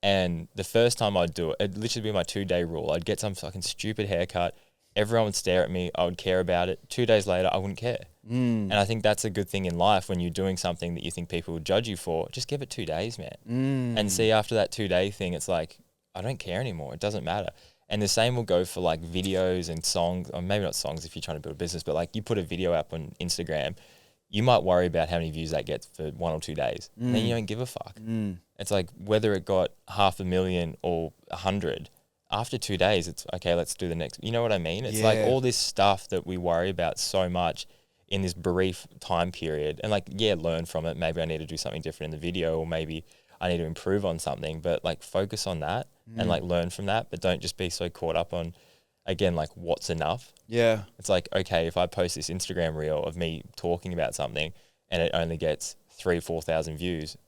And the first time I'd do it, it'd literally be my 2-day rule. I'd get some fucking stupid haircut. Everyone would stare at me. I would care about it. 2 days later, I wouldn't care. And I think that's a good thing in life when you're doing something that you think people would judge you for. Just give it 2 days, man. And see, after that 2-day thing, it's like, I don't care anymore. It doesn't matter. And the same will go for like videos and songs, or maybe not songs if you're trying to build a business, but like you put a video up on Instagram, you might worry about how many views that gets for 1 or 2 days. And then you don't give a fuck. It's like whether it got 500,000 or 100, after 2 days, it's okay, let's do the next. You know what I mean? It's like all this stuff that we worry about so much in this brief time period. And like, yeah, learn from it. Maybe I need to do something different in the video, or maybe I need to improve on something, but like focus on that and like learn from that, but don't just be so caught up on, again, like what's enough. Yeah. It's like, okay, if I post this Instagram reel of me talking about something and it only gets 3,000-4,000 views,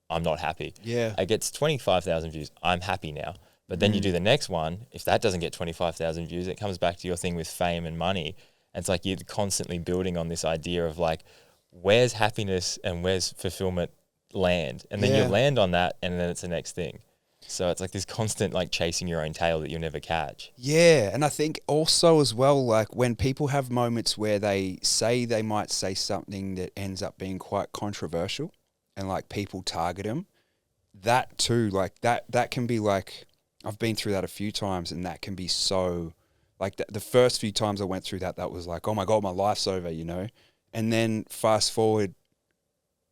I'm not happy. Yeah. It gets 25,000 views, I'm happy now. But then you do the next one, if that doesn't get 25,000 views, it comes back to your thing with fame and money. And it's like you're constantly building on this idea of like, where's happiness and where's fulfillment land? And then you land on that, and then it's the next thing. So it's like this constant like chasing your own tail that you'll never catch. Yeah, and I think also as well, like when people have moments where they might say something that ends up being quite controversial, and like people target them, that too, like that can be like, I've been through that a few times, and that can be so, like the first few times I went through that, that was like, oh my God, my life's over, you know? And then fast forward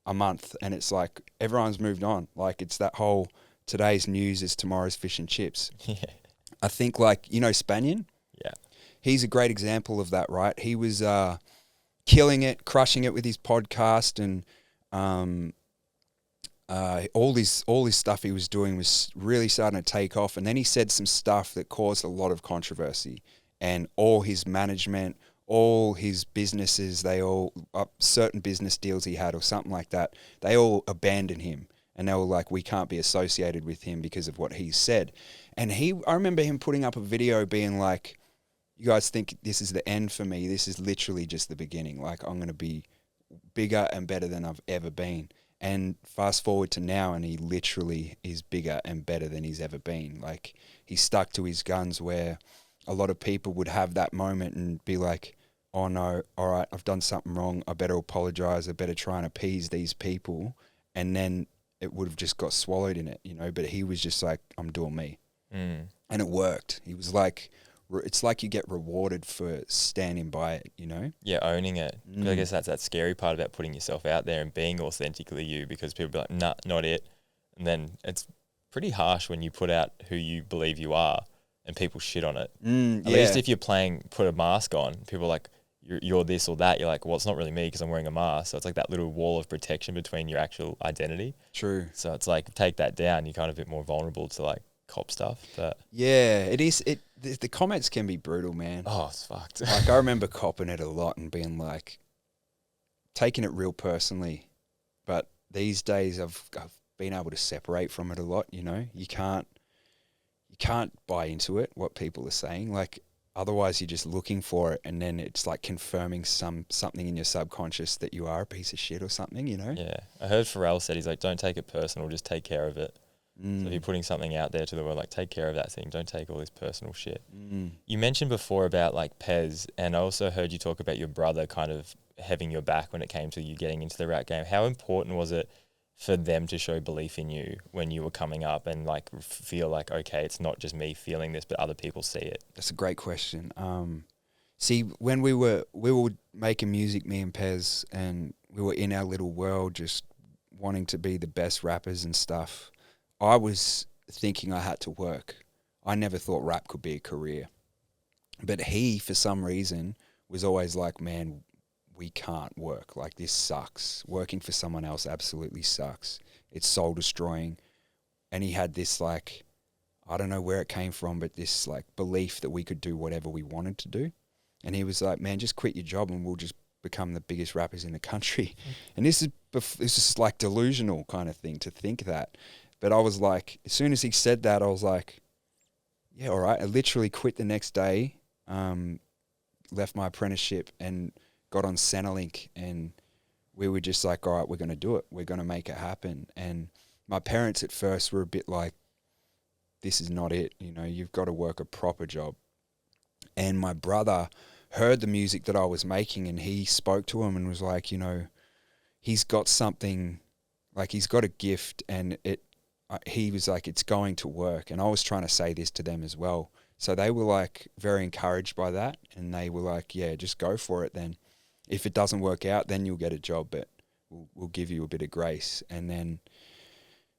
a month and it's like everyone's moved on. Like it's that whole today's news is tomorrow's fish and chips. Yeah. I think like, you know, Spanian? Yeah. He's a great example of that, right? He was killing it, crushing it with his podcast, and all this stuff he was doing was really starting to take off. And then he said some stuff that caused a lot of controversy, and all his management, all his businesses, they all, certain business deals he had or something like that, they all abandoned him. And they were like, we can't be associated with him because of what he said. And I remember him putting up a video being like, you guys think this is the end for me? This is literally just the beginning. Like, I'm going to be bigger and better than I've ever been. And fast forward to now, and he literally is bigger and better than he's ever been. Like, he stuck to his guns, where a lot of people would have that moment and be like, oh no, all right, I've done something wrong. I better apologize. I better try and appease these people. And then it would have just got swallowed in it, you know? But he was just like, I'm doing me. Mm. And it worked. He was like, it's like you get rewarded for standing by it, you know? Yeah, owning it. 'Cause I guess that's that scary part about putting yourself out there and being authentically you, because people be like, nah, not it. And then it's pretty harsh when you put out who you believe you are and people shit on it. At least if you're put a mask on, people are like, you're this or that. You're like, well, it's not really me because I'm wearing a mask. So it's like that little wall of protection between your actual identity. True. So it's like, take that down, you're kind of a bit more vulnerable to like cop stuff. But yeah, it is. The comments can be brutal, man. oh, it's fucked. Like, I remember copping it a lot and being like, taking it real personally. But these days I've been able to separate from it a lot, you know? You can't buy into it, what people are saying. Like, otherwise you're just looking for it, and then it's like confirming something in your subconscious that you are a piece of shit or something, you know? Yeah. I heard Pharrell said, he's like, don't take it personal, just take care of it. So if you're putting something out there to the world, like, take care of that thing. Don't take all this personal shit. You mentioned before about like Pez, and I also heard you talk about your brother kind of having your back when it came to you getting into the rap game. How important was it for them to show belief in you when you were coming up and like feel like, okay, it's not just me feeling this, but other people see it? That's a great question. See, when we were making music, me and Pez, and we were in our little world just wanting to be the best rappers and stuff, I was thinking I had to work. I never thought rap could be a career. But he, for some reason, was always like, man, we can't work. Like, this sucks. Working for someone else absolutely sucks. It's soul destroying. And he had this, like, I don't know where it came from, but this, like, belief that we could do whatever we wanted to do. And he was like, man, just quit your job and we'll just become the biggest rappers in the country. And this is like delusional kind of thing to think that. But I was like, as soon as he said that, I was like, yeah, all right. I literally quit the next day, left my apprenticeship and got on Centrelink, and we were just like, all right, we're going to do it. We're going to make it happen. And my parents at first were a bit like, this is not it. You know, you've got to work a proper job. And my brother heard the music that I was making, and he spoke to him and was like, you know, he's got something, like he's got a gift, and he was like, it's going to work. And I was trying to say this to them as well. So they were like very encouraged by that. And they were like, yeah, just go for it then. If it doesn't work out, then you'll get a job, but we'll give you a bit of grace. And then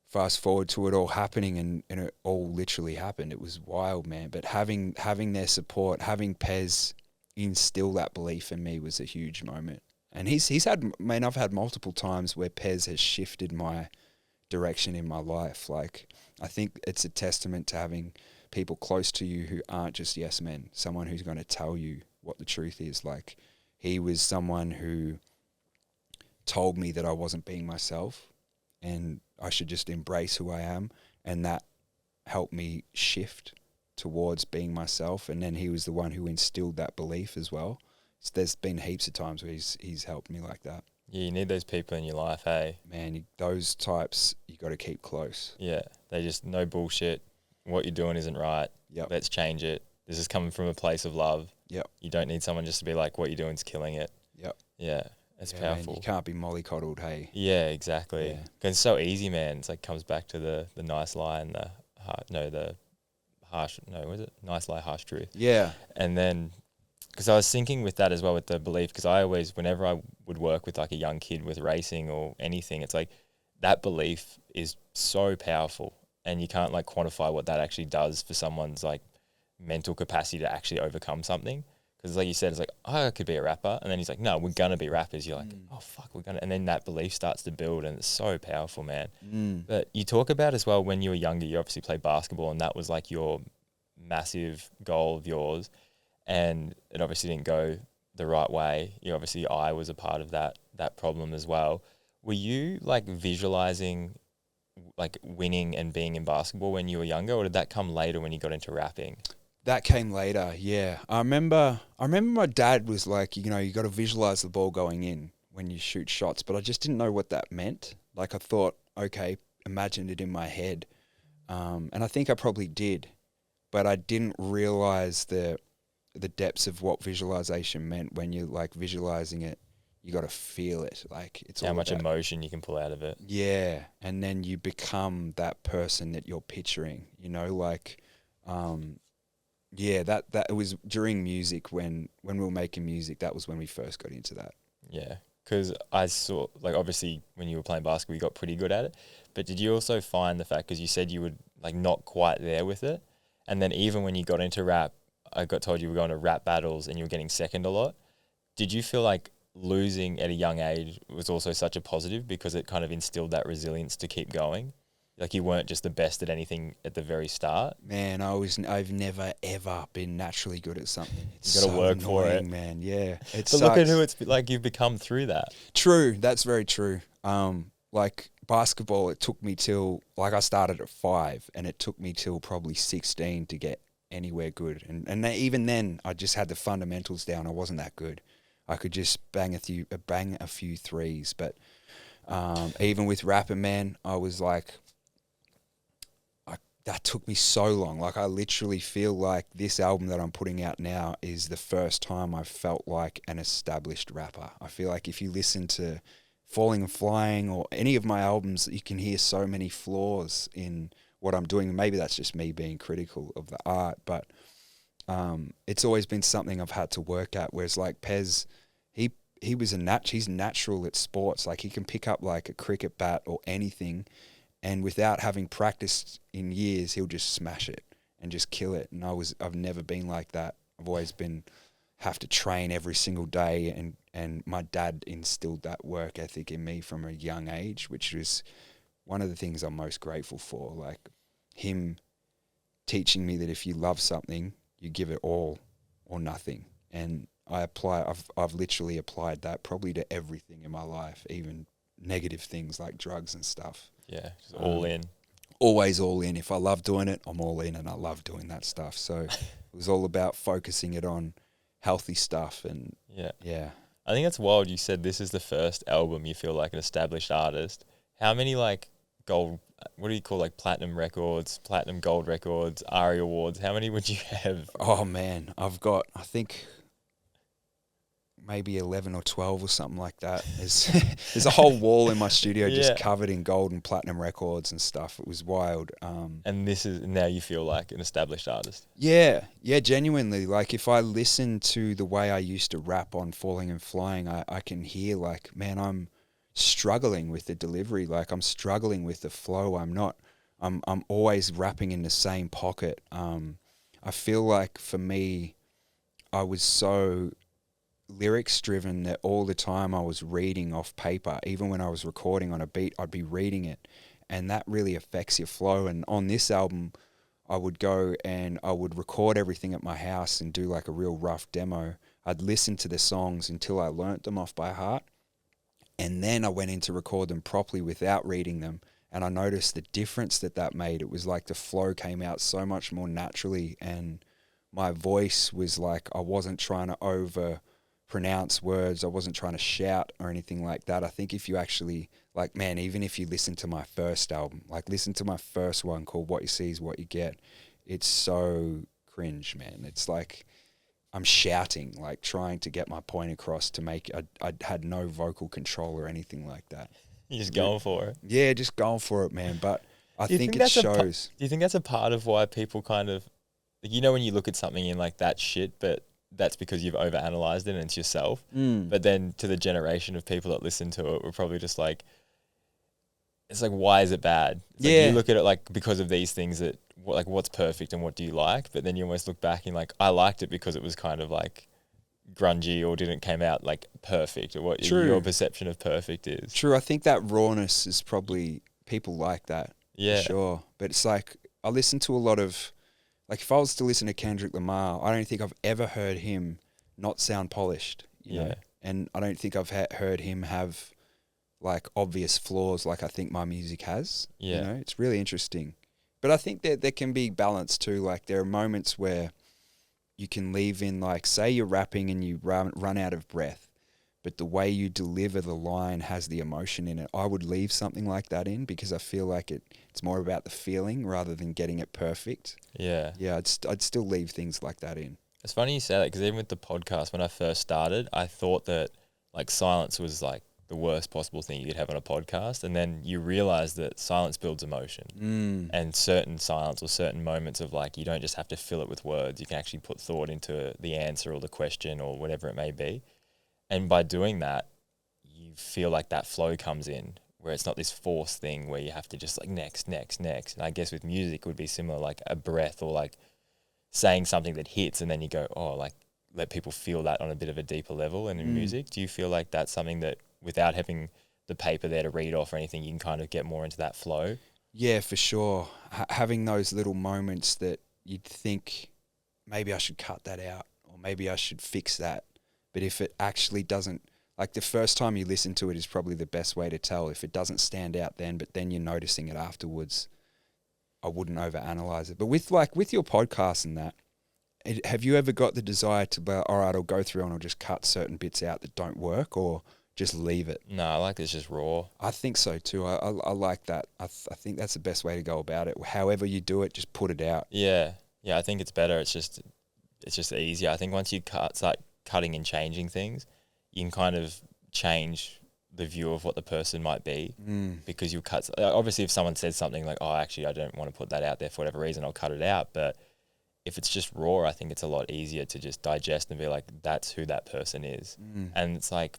fast forward to it all happening, and it all literally happened. It was wild, man. But having their support, having Pez instill that belief in me was a huge moment. And I've had multiple times where Pez has shifted my direction in my life. Like, I think it's a testament to having people close to you who aren't just yes men, someone who's going to tell you what the truth is. Like, he was someone who told me that I wasn't being myself and I should just embrace who I am, and that helped me shift towards being myself. And then he was the one who instilled that belief as well. So there's been heaps of times where he's helped me like that. Yeah, you need those people in your life, hey? Man, those types you got to keep close. Yeah, they just, no bullshit. What you're doing isn't right. Yep. Let's change it. This is coming from a place of love. Yep. You don't need someone just to be like, what you're doing is killing it. Yep. Yeah, it's powerful. Man, you can't be mollycoddled, hey? Yeah, exactly. Yeah. Because it's so easy, man. It's like, comes back to the nice lie and the heart, no, the was it Nice Lie, Harsh Truth? Yeah. And then, because I was thinking with that as well, with the belief, because I always, whenever I would work with like a young kid with racing or anything, it's like that belief is so powerful, and you can't like quantify what that actually does for someone's like mental capacity to actually overcome something. Because like you said, it's like, oh, I could be a rapper. And then he's like, no, we're going to be rappers. You're like, oh, fuck, we're going to. And then that belief starts to build, and it's so powerful, man. But you talk about as well, when you were younger, you obviously played basketball, and that was like your massive goal of yours. And it obviously didn't go the right way. You obviously, your eye was a part of that problem as well. Were you like visualizing like winning and being in basketball when you were younger, or did that come later when you got into rapping? That came later, yeah. I remember my dad was like, you know, you got to visualize the ball going in when you shoot shots, but I just didn't know what that meant. Like I thought, okay, imagine it in my head. And I think I probably did, but I didn't realize the depths of what visualization meant. When you're like visualizing it, you got to feel it. Like it's How all much about, emotion you can pull out of it. yeah. And then you become that person that you're picturing, you know, like, yeah, that it was during music when we were making music. That was when we first got into that. Yeah, because I saw, like, obviously when you were playing basketball, you got pretty good at it. But did you also find the fact, because you said you were like not quite there with it, and then even when you got into rap, I got told you were going to rap battles and you were getting second a lot. Did you feel like losing at a young age was also such a positive because it kind of instilled that resilience to keep going? Like you weren't just the best at anything at the very start. Man, I've never ever been naturally good at something. It's You got to so work annoying, for it, man. Yeah, it but sucks. look at who it's like you've become through that. True, that's very true. Like basketball, it took me till like I started at 5, and it took me till probably 16 to get anywhere good. And even then, I just had the fundamentals down. I wasn't that good. I could just bang a few threes, but even with rapping, man, I was like. That took me so long. Like I literally feel like this album that I'm putting out now is the first time I've felt like an established rapper. I feel like if you listen to Falling and Flying or any of my albums, you can hear so many flaws in what I'm doing. Maybe that's just me being critical of the art, but it's always been something I've had to work at. Whereas like Pez, he's natural at sports. Like he can pick up like a cricket bat or anything, and without having practiced in years, he'll just smash it and just kill it. And I've never been like that. I've always have to train every single day, and my dad instilled that work ethic in me from a young age, which was one of the things I'm most grateful for. Like him teaching me that if you love something, you give it all or nothing. And I've literally applied that probably to everything in my life, even negative things like drugs and stuff. Yeah, just all in. Always all in. If I love doing it, I'm all in, and I love doing that stuff. So it was all about focusing it on healthy stuff. And yeah. I think that's wild. You said this is the first album you feel like an established artist. How many like gold, what do you call like platinum records, platinum gold records, ARIA awards? How many would you have? Oh man, I've got, I think maybe 11 or 12 or something like that. There's a whole wall in my studio just covered in gold and platinum records and stuff. It was wild. And this is, now you feel like an established artist. Yeah, genuinely. Like if I listen to the way I used to rap on Falling and Flying, I can hear like, man, I'm struggling with the delivery. Like I'm struggling with the flow. I'm always rapping in the same pocket. I feel like for me, I was so lyrics driven that all the time I was reading off paper. Even when I was recording on a beat, I'd be reading it, and that really affects your flow. And on this album, I would go and I would record everything at my house and do like a real rough demo. I'd listen to the songs until I learnt them off by heart, and then I went in to record them properly without reading them, and I noticed the difference that made. It was like the flow came out so much more naturally, and my voice was like, I wasn't trying to over pronounce words. I wasn't trying to shout or anything like that. I think if you actually, like, man, even if you listen to my first album, like listen to my first one called What You See Is What You Get, it's so cringe, man. It's like I'm shouting, like trying to get my point across to make, I had no vocal control or anything like that. You're just going for it. Yeah, just going for it, man. But I think it shows. Do you think that's a part of why people kind of like, you know, when you look at something in like that shit, but that's because you've overanalyzed it and it's yourself. But then to the generation of people that listen to it, we're probably just like, it's like, why is it bad? It's like you look at it like because of these things that like what's perfect and what do you like? But then you almost look back and like, I liked it because it was kind of like grungy or didn't came out like perfect, or what your perception of perfect is. True. I think that rawness is probably, people like that. Yeah. For sure. But it's like, I listen to a lot of, like if I was to listen to Kendrick Lamar, I don't think I've ever heard him not sound polished, you know? And I don't think I've heard him have like obvious flaws like I think my music has. You know, it's really interesting. But I think that there can be balance too. Like there are moments where you can leave in, like, say you're rapping and you run out of breath, but the way you deliver the line has the emotion in it. I would leave something like that in because I feel like it's more about the feeling rather than getting it perfect. Yeah. Yeah, I'd still leave things like that in. It's funny you say that because even with the podcast, when I first started, I thought that like silence was like the worst possible thing you could have on a podcast. And then you realize that silence builds emotion, and certain silence or certain moments of like, you don't just have to fill it with words. You can actually put thought into the answer or the question or whatever it may be. And by doing that, you feel like that flow comes in where it's not this forced thing where you have to just like next. And I guess with music it would be similar, like a breath or like saying something that hits and then you go, oh, like let people feel that on a bit of a deeper level. And in music, do you feel like that's something that without having the paper there to read off or anything, you can kind of get more into that flow? Yeah, for sure. Having those little moments that you'd think maybe I should cut that out or maybe I should fix that. But if it actually doesn't, like the first time you listen to it is probably the best way to tell. If it doesn't stand out then, but then you're noticing it afterwards, I wouldn't overanalyze it. But with your podcast and that, have you ever got the desire to be, all right, I'll go through and I'll just cut certain bits out that don't work, or just leave it? No, I like this just raw. I think so too. I like that. I think that's the best way to go about it. However you do it, just put it out. Yeah. I think it's better. It's just easier. I think once you start cutting and changing things, you can kind of change the view of what the person might be, because you cut. Obviously, if someone says something like, "Oh, actually, I don't want to put that out there for whatever reason," I'll cut it out. But if it's just raw, I think it's a lot easier to just digest and be like, "That's who that person is." And it's like,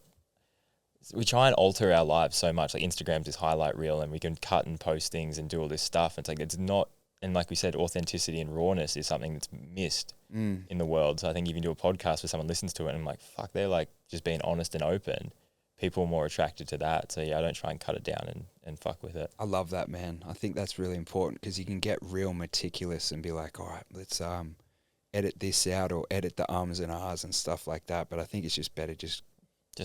we try and alter our lives so much. Like Instagram's this highlight reel, and we can cut and post things and do all this stuff. It's like it's not. And like we said, authenticity and rawness is something that's missed in the world. So I think if you do a podcast where someone listens to it and I'm like, fuck, they're like just being honest and open, people are more attracted to that. So yeah, I don't try and cut it down and fuck with it. I love that, man. I think that's really important because you can get real meticulous and be like, all right, let's edit this out or edit the ums and ahs and stuff like that. But I think it's just better just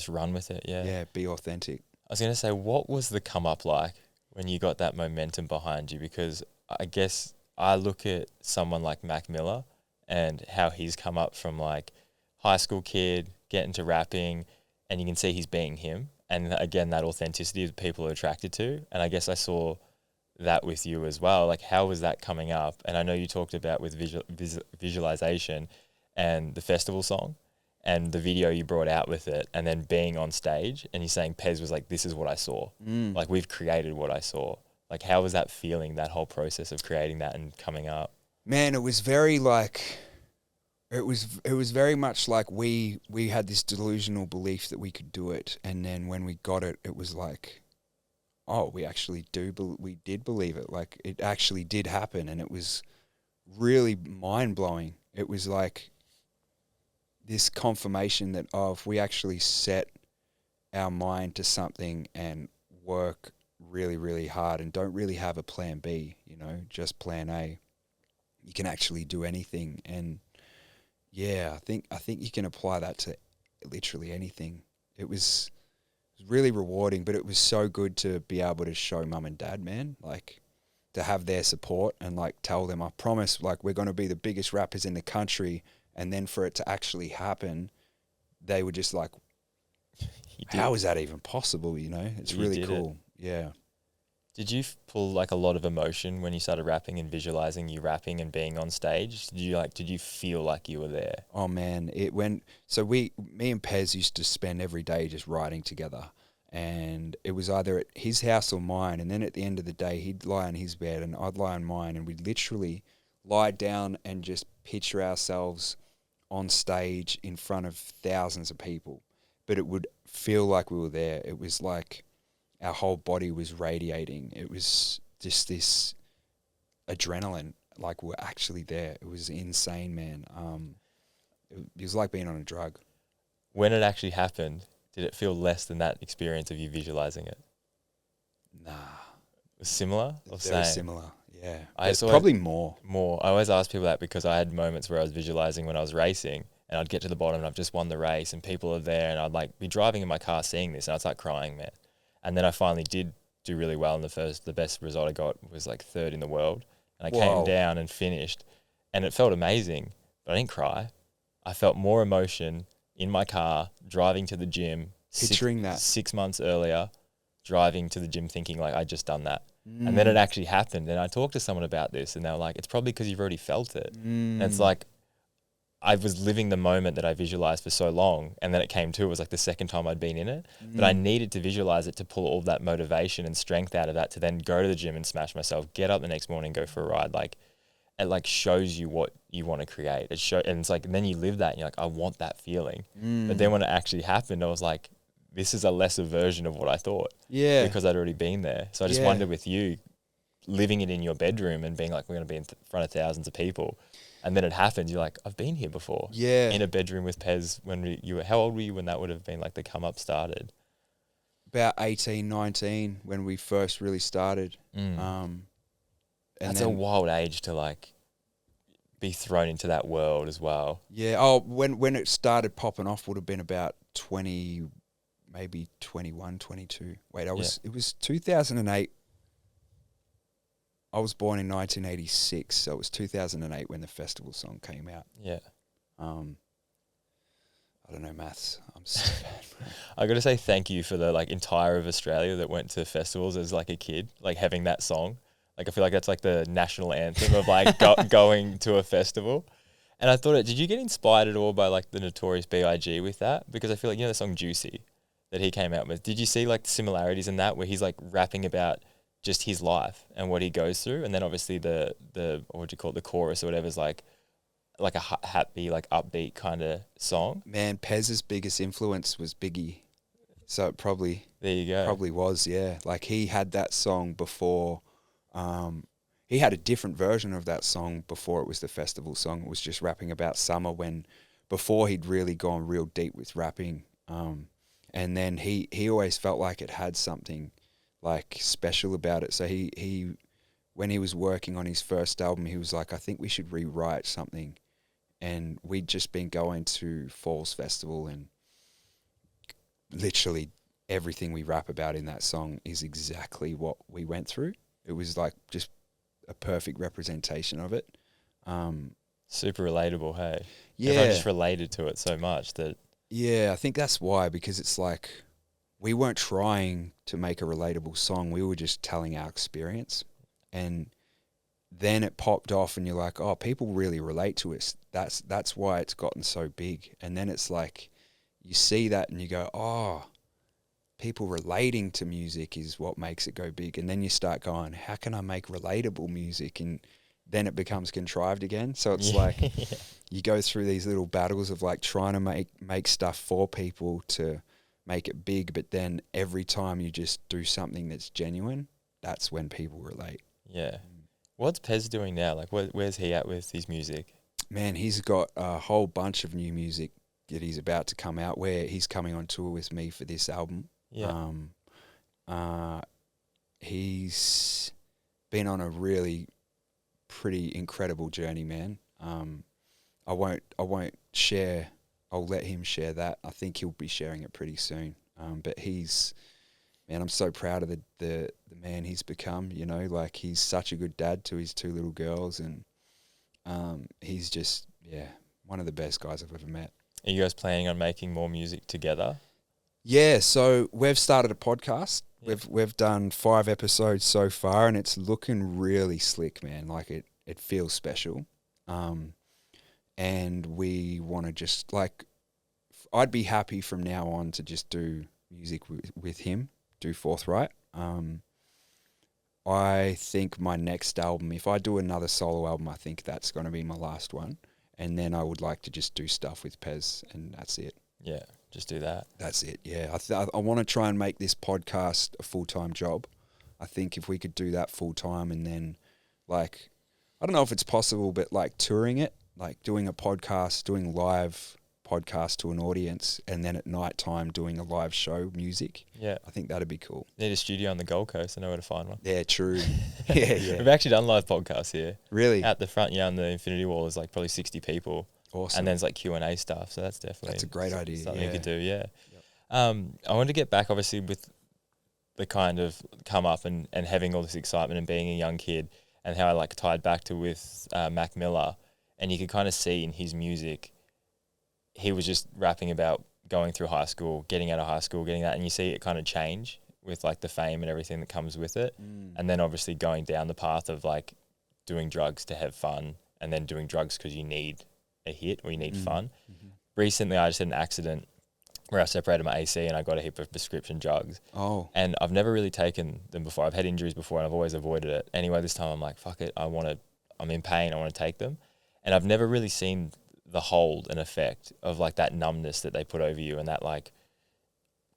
run with it. Yeah. Yeah, be authentic. I was going to say, what was the come up like when you got that momentum behind you? Because I guess I look at someone like Mac Miller and how he's come up from like high school kid, getting to rapping, and you can see he's being him. And again, that authenticity that people are attracted to. And I guess I saw that with you as well. Like, how was that coming up? And I know you talked about with visualization and the festival song and the video you brought out with it, and then being on stage and you're saying Pez was like, this is what I saw. Like, we've created what I saw. Like, how was that feeling, that whole process of creating that and coming up? Man, it was very like, it was very much like we had this delusional belief that we could do it. And then when we got it, it was like, oh, we actually we did believe it. Like, it actually did happen. And it was really mind blowing. It was like this confirmation that, oh, if we actually set our mind to something and work really, really hard and don't really have a plan B, you know, just plan A, you can actually do anything. And yeah, I think you can apply that to literally anything. It was really rewarding, but it was so good to be able to show mum and dad, man, like to have their support and like tell them, I promise, like we're going to be the biggest rappers in the country. And then for it to actually happen, they were just like, how is that even possible? You know, it's really cool. Yeah. Did you pull like a lot of emotion when you started rapping and visualizing you rapping and being on stage? Did you feel like you were there? Oh man, me and Pez used to spend every day just writing together, and it was either at his house or mine. And then at the end of the day, he'd lie on his bed and I'd lie on mine, and we'd literally lie down and just picture ourselves on stage in front of thousands of people, but it would feel like we were there. It was like our whole body was radiating. It was just this adrenaline, like we're actually there. It was insane, man. It was like being on a drug. When it actually happened, did it feel less than that experience of you visualizing it? Nah, Similar or very same? similar. Yeah, It's probably more. More. I always ask people that because I had moments where I was visualizing when I was racing, and I'd get to the bottom and I've just won the race, and people are there, and I'd like be driving in my car seeing this, and I'd start crying, man. And then I finally did do really well, and the best result I got was like third in the world, and I came down and finished, and it felt amazing, but I didn't cry. I felt more emotion in my car driving to the gym, Picturing that 6 months earlier, driving to the gym thinking like I just done that. And then it actually happened, and I talked to someone about this, and they were like, it's probably because you've already felt it. And it's like, I was living the moment that I visualized for so long, and then it came to, it was like the second time I'd been in it, but I needed to visualize it to pull all that motivation and strength out of that to then go to the gym and smash myself, get up the next morning, go for a ride. Like, it like shows you what you want to create. And it's like, and then you live that and you're like, I want that feeling. But then when it actually happened, I was like, this is a lesser version of what I thought. Yeah. Because I'd already been there. So I just wondered with you, living it in your bedroom and being like, we're going to be in front of thousands of people. And then it happened. You're like, I've been here before. Yeah. In a bedroom with Pez when you were, how old were you when that would have been like the come up started? About 18, 19 when we first really started. And that's a wild age to like be thrown into that world as well. Yeah. Oh, when it started popping off would have been about 20, maybe 21, 22. Wait, it was 2008. I was born in 1986, so it was 2008 when the festival song came out. Yeah. I don't know maths. I'm so bad. I got to say thank you for the like entire of Australia that went to festivals as like a kid, like having that song. Like I feel like that's like the national anthem of like going to a festival. And I thought, did you get inspired at all by like the Notorious B.I.G. with that? Because I feel like, you know, the song Juicy that he came out with. Did you see like the similarities in that where he's like rapping about just his life and what he goes through? And then obviously the what do you call it, the chorus or whatever is like a happy, like upbeat kind of song. Man, Pez's biggest influence was Biggie. So it probably was, yeah. Like he had that song before, he had a different version of that song before it was the festival song. It was just rapping about summer before he'd really gone real deep with rapping. And then he always felt like it had something like special about it. So he when he was working on his first album, he was like, I think we should rewrite something. And we'd just been going to Falls Festival, and literally everything we rap about in that song is exactly what we went through. It was like just a perfect representation of it. Super relatable, hey? Yeah. Everyone just related to it so much that... Yeah, I think that's why, because it's like we weren't trying to make a relatable song. We were just telling our experience. And then it popped off and you're like, oh, people really relate to us. That's why it's gotten so big. And then it's like you see that and you go, oh, people relating to music is what makes it go big. And then you start going, how can I make relatable music? And then it becomes contrived again. So it's like you go through these little battles of like trying to make stuff for people to make it big. But then every time you just do something that's genuine, that's when people relate. Yeah. What's Pez doing now? Like, where's he at with his music? Man, he's got a whole bunch of new music that he's about to come out, where he's coming on tour with me for this album. Yeah. He's been on a really pretty incredible journey, man. I won't share. I'll let him share that. I think he'll be sharing it pretty soon. But man, I'm so proud of the man he's become, you know, like he's such a good dad to his 2 little girls, and he's just, one of the best guys I've ever met. Are you guys planning on making more music together? Yeah, so we've started a podcast. Yeah. We've done 5 episodes so far, and it's looking really slick, man. Like it feels special. And we want to just like, I'd be happy from now on to just do music with him, do Forthright. I think my next album, if I do another solo album, I think that's going to be my last one. And then I would like to just do stuff with Pez, and that's it. Yeah, just do that. That's it, yeah. I want to try and make this podcast a full-time job. I think if we could do that full-time and then, like, I don't know if it's possible, but, like, touring it, like doing a podcast, doing live podcast to an audience, and then at night time doing a live show, music. Yeah. I think that'd be cool. Need a studio on the Gold Coast. I know where to find one. Yeah, true. yeah. We've actually done live podcasts here. Really? At the front, on the Infinity Wall is like probably 60 people. Awesome. And then it's like Q&A stuff. So that's definitely... That's a great idea. Something you could do, yeah. Yep. I wanted to get back, obviously, with the kind of come up and having all this excitement and being a young kid, and how I like tied back to with Mac Miller. And you could kind of see in his music, he was just rapping about going through high school, getting out of high school, getting that, and you see it kind of change with like the fame and everything that comes with it. And then obviously going down the path of like doing drugs to have fun, and then doing drugs because you need a hit or you need fun. Recently I just had an accident where I separated my AC and I got a heap of prescription drugs. Oh. And I've never really taken them before. I've had injuries before and I've always avoided it. Anyway, this time I'm like, fuck it, I'm in pain, I want to take them. And I've never really seen the hold and effect of like that numbness that they put over you, and that like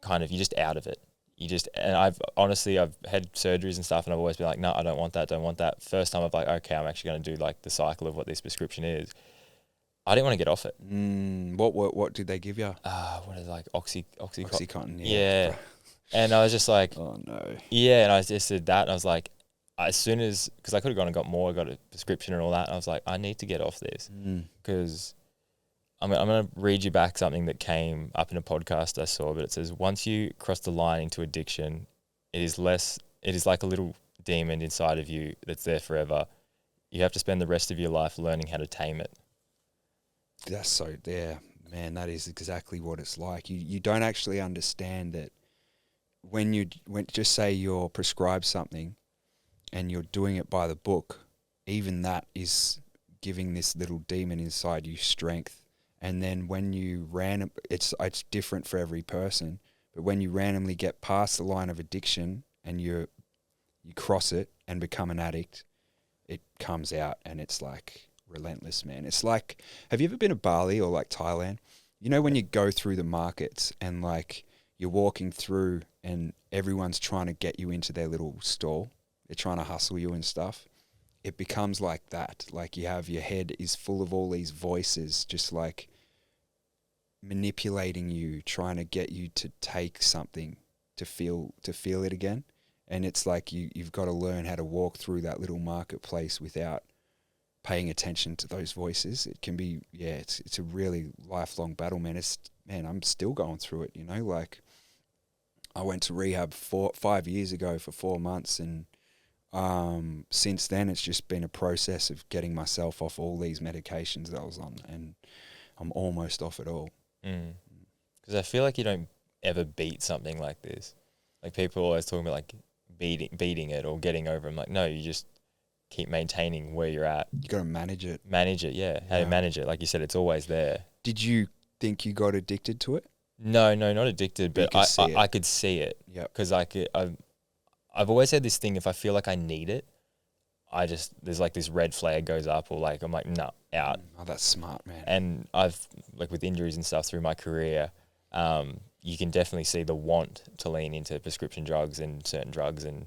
kind of, you're just out of it. And I've had surgeries and stuff, and I've always been like, no, I don't want that. First time I'm like, okay, I'm actually going to do like the cycle of what this prescription is. I didn't want to get off it. What did they give you? What is it, like Oxycontin? Oxycontin, yeah. And I was just like, oh no. Yeah, and I just did that, and I was like, as soon as, because I could have gone and got more, got a prescription and all that, and I was like, I need to get off this, because I'm going to read you back something that came up in a podcast I saw, but it says, once you cross the line into addiction, it is like a little demon inside of you that's there forever. You have to spend the rest of your life learning how to tame it. That's so, yeah, man, that is exactly what it's like. You don't actually understand that when just say you're prescribed something and you're doing it by the book, even that is giving this little demon inside you strength. And then when you it's different for every person, but when you randomly get past the line of addiction and you cross it and become an addict, it comes out and it's like relentless, man. It's like, have you ever been to Bali or like Thailand? You know, when you go through the markets and like you're walking through and everyone's trying to get you into their little stall, they're trying to hustle you and stuff. It becomes like that. Like your head is full of all these voices just like manipulating you, trying to get you to take something to feel it again. And it's like you've got to learn how to walk through that little marketplace without paying attention to those voices. It can be, it's a really lifelong battle, man. I'm still going through it, you know, like I went to rehab 5 years ago for 4 months, and since then it's just been a process of getting myself off all these medications that I was on, and I'm almost off it all. Because I feel like you don't ever beat something like this. Like people are always talking about like beating it or getting over it. I'm like, no, you just keep maintaining where you're at. You got to manage it. Yeah. How do you manage it? Like you said, it's always there. Did you think you got addicted to it? No, not addicted, but I could see it. Yeah. Because I've always had this thing, if I feel like I need it, there's like this red flag goes up, or like I'm like, no, out. Oh, that's smart, man. And I've, like with injuries and stuff through my career, you can definitely see the want to lean into prescription drugs and certain drugs and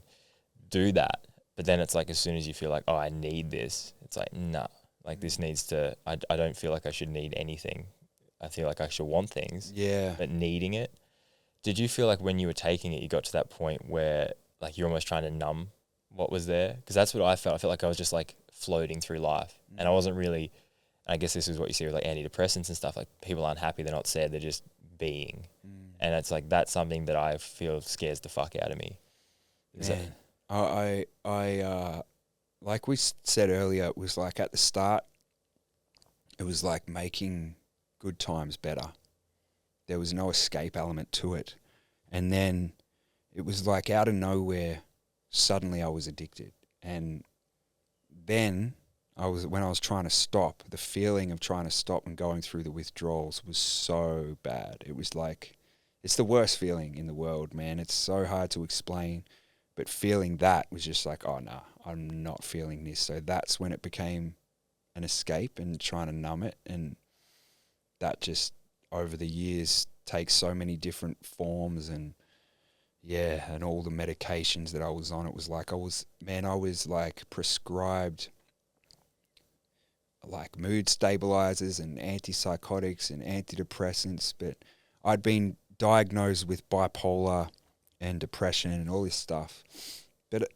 do that. But then it's like as soon as you feel like, oh, I need this, it's like, nah, like this needs to, I don't feel like I should need anything. I feel like I should want things. Yeah. But needing it. Did you feel like when you were taking it, you got to that point where like you're almost trying to numb what was there? Because that's what I felt. I felt like I was just like floating through life, and I wasn't really, I guess this is what you see with like antidepressants and stuff, like people aren't happy, they're not sad, they're just being. And it's like, that's something that I feel scares the fuck out of me. Man, I like we said earlier, it was like at the start, it was like making good times better. There was no escape element to it. And then it was like out of nowhere, suddenly I was addicted. And then when I was trying to stop, the feeling of trying to stop and going through the withdrawals was so bad. It was like, it's the worst feeling in the world, man. It's so hard to explain, But feeling that was just like, oh, nah, I'm not feeling this. So that's when it became an escape and trying to numb it. And that just over the years takes so many different forms. And yeah, and all the medications that I was on, it was like I was like prescribed like mood stabilizers and antipsychotics and antidepressants, but I'd been diagnosed with bipolar and depression and all this stuff. But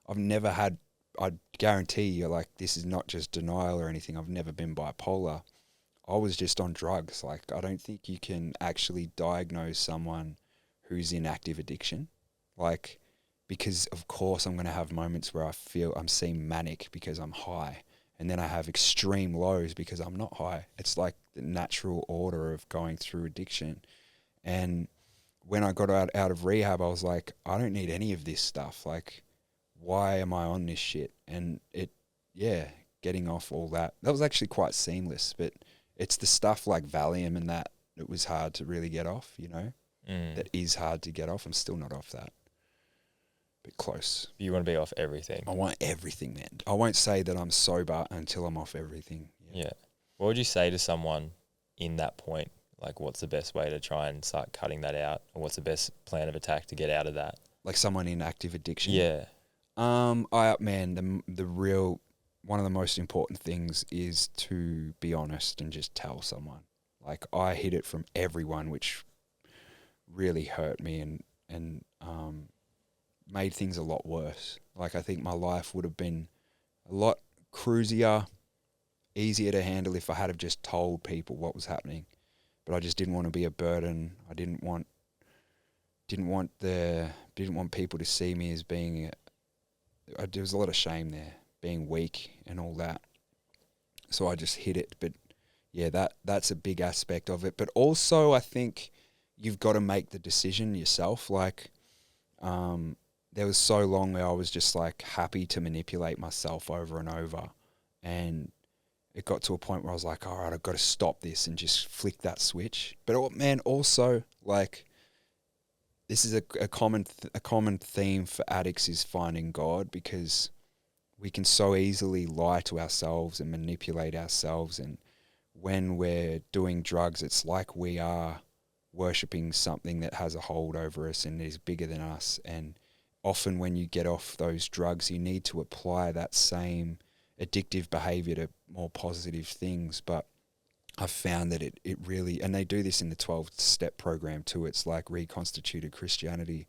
I've never had, I guarantee you, like, this is not just denial or anything. I've never been bipolar. I was just on drugs. Like, I don't think you can actually diagnose someone who's in active addiction. Like, because of course I'm going to have moments where I feel I'm seem manic because I'm high. And then I have extreme lows because I'm not high. It's like the natural order of going through addiction. And when I got out of rehab, I was like, I don't need any of this stuff. Like, why am I on this shit? And getting off all that. That was actually quite seamless, but it's the stuff like Valium and that it was hard to really get off, you know? That is hard to get off. I'm still not off that. But close. You want to be off everything. I want everything, man. I won't say that I'm sober until I'm off everything. Yeah. What would you say to someone in that point? Like, what's the best way to try and start cutting that out? Or what's the best plan of attack to get out of that? Like someone in active addiction? Yeah. The real, one of the most important things is to be honest and just tell someone. Like, I hid it from everyone, which really hurt me and made things a lot worse. Like, I think my life would have been a lot cruisier, easier to handle if I had have just told people what was happening. But I just didn't want to be a burden. I didn't want people to see me as being. There was a lot of shame there, being weak and all that. So I just hid it. But yeah, that's a big aspect of it. But also, I think you've got to make the decision yourself. Like, there was so long where I was just like happy to manipulate myself over and over. And it got to a point where I was like, all right, I've got to stop this and just flick that switch. But man, also, like, this is a common theme for addicts is finding God, because we can so easily lie to ourselves and manipulate ourselves. And when we're doing drugs, it's like we are worshipping something that has a hold over us and is bigger than us. And often when you get off those drugs, you need to apply that same addictive behavior to more positive things. But I've found that it really, and they do this in the 12-step program too. It's like reconstituted Christianity.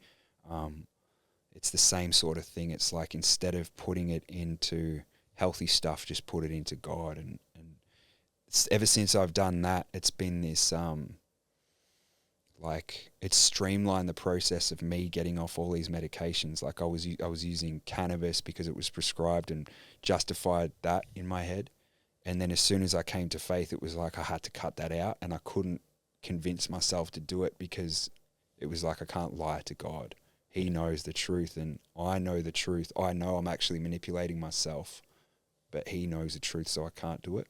It's the same sort of thing. It's like, instead of putting it into healthy stuff, just put it into God. And ever since I've done that, it's been this, like, it's streamlined the process of me getting off all these medications. Like, I was using cannabis because it was prescribed and justified that in my head. And then as soon as I came to faith, it was like I had to cut that out, and I couldn't convince myself to do it because it was like, I can't lie to God. He knows the truth and I know the truth. I know I'm actually manipulating myself, but he knows the truth, so I can't do it.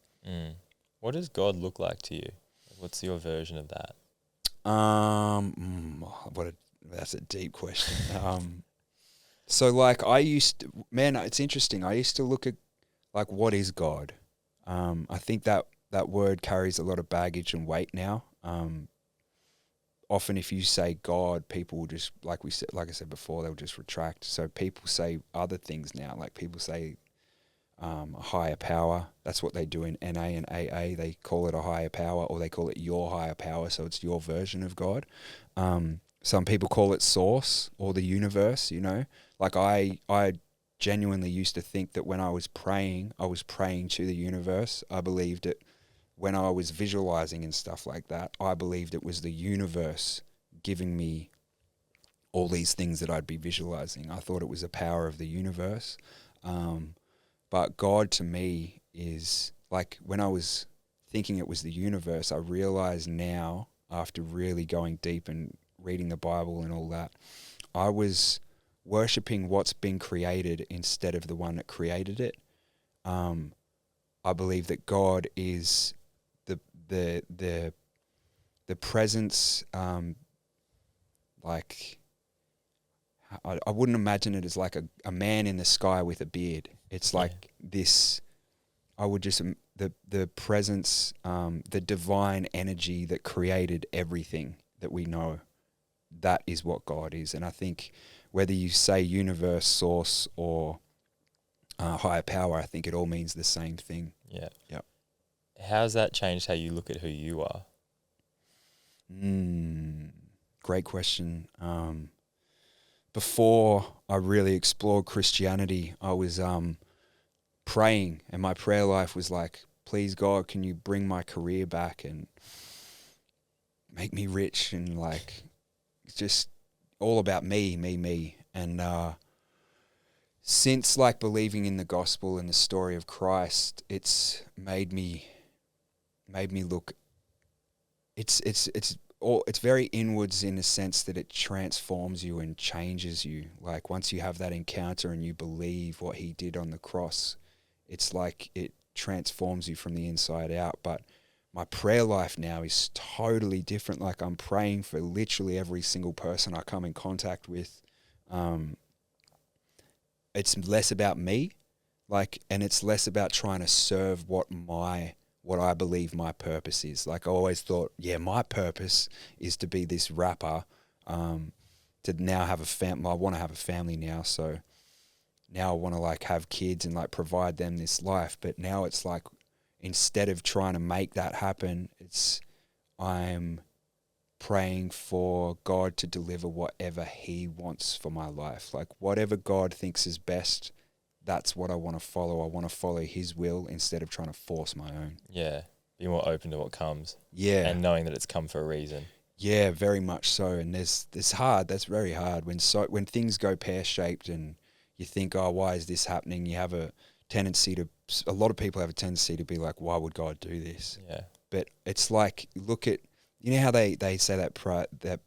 What does God look like to you? What's your version of that? That's a deep question. So like it's interesting. I used to look at like, what is God? I think that word carries a lot of baggage and weight now. Often if you say God, people will just, like I said before, they'll just retract. So people say other things now. Like, people say a higher power. That's what they do in NA and AA. They call it a higher power, or they call it your higher power. So it's your version of God. Some people call it source or the universe, you know. Like, I genuinely used to think that when I was praying to the universe. I believed it when I was visualizing and stuff like that. I believed it was the universe giving me all these things that I'd be visualizing. I thought it was the power of the universe. But God to me is like, when I was thinking it was the universe, I realize now, after really going deep and reading the Bible and all that, I was worshipping what's been created instead of the one that created it. I believe that God is the presence, like, I wouldn't imagine it as like a man in the sky with a beard. It's Yeah. like this. I would just the presence, the divine energy that created everything that we know. That is what God is, and I think whether you say universe, source, or higher power, I think it all means the same thing. Yeah. Yep. How's that changed how you look at who you are? Great question. Before I really explored Christianity, I was praying, and my prayer life was like, please God, can you bring my career back and make me rich, and like it's just all about me. And since like believing in the gospel and the story of Christ, it's made me look. It's very inwards in the sense that it transforms you and changes you. Like once you have that encounter and you believe what he did on the cross, it's like it transforms you from the inside out. But my prayer life now is totally different. Like I'm praying for literally every single person I come in contact with. It's less about me, and it's less about trying to serve what I believe my purpose is. Like I always thought, my purpose is to be this rapper, to now have a family. I want to have a family now, so now I want to like have kids and like provide them this life. But now it's like, instead of trying to make that happen, I'm praying for God to deliver whatever he wants for my life. Like whatever God thinks is best, that's what I want to follow. I want to follow his will instead of trying to force my own. Yeah. Be more open to what comes. Yeah. And knowing that it's come for a reason. Yeah, very much so. And there's hard. That's very hard when things go pear-shaped and you think, oh, why is this happening? You have a lot of people have a tendency to be like, why would God do this? Yeah. But it's like, look at, you know how they say that the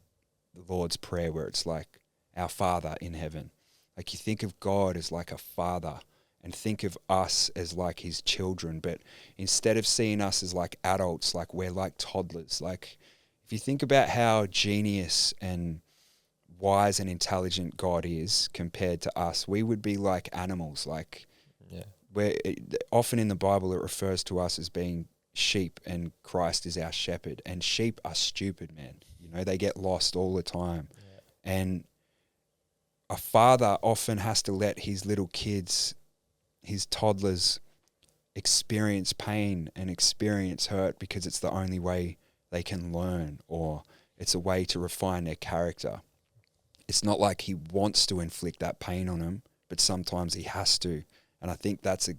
Lord's Prayer where it's like, our Father in heaven. Like you think of God as like a father and think of us as like his children. But instead of seeing us as like adults, like we're like toddlers. Like if you think about how genius and wise and intelligent God is compared to us, we would be like animals. Like often in the Bible, it refers to us as being sheep and Christ is our shepherd, and sheep are stupid, man. You know, they get lost all the time. Yeah. And a father often has to let his little kids, his toddlers, experience pain and experience hurt because it's the only way they can learn, or it's a way to refine their character. It's not like he wants to inflict that pain on them, but sometimes he has to. And I think that's a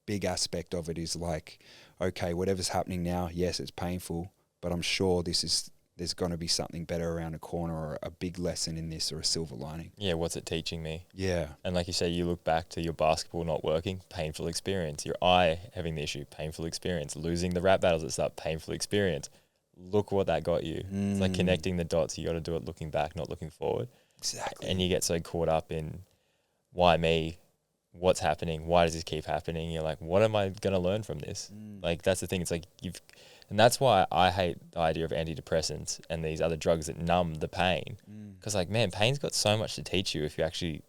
big aspect of it, is like, okay, whatever's happening now, yes, it's painful, but I'm sure there's going to be something better around the corner, or a big lesson in this, or a silver lining. Yeah, what's it teaching me? Yeah. And like you say, you look back to your basketball not working, painful experience. Your eye having the issue, painful experience. Losing the rap battles at start, painful experience. Look what that got you. It's like connecting the dots. You got to do it looking back, not looking forward. Exactly. And you get so caught up in, why me? What's happening? Why does this keep happening? You're like, what am I going to learn from this? Like, that's the thing. It's like and that's why I hate the idea of antidepressants and these other drugs that numb the pain. Because like, man, pain's got so much to teach you if you actually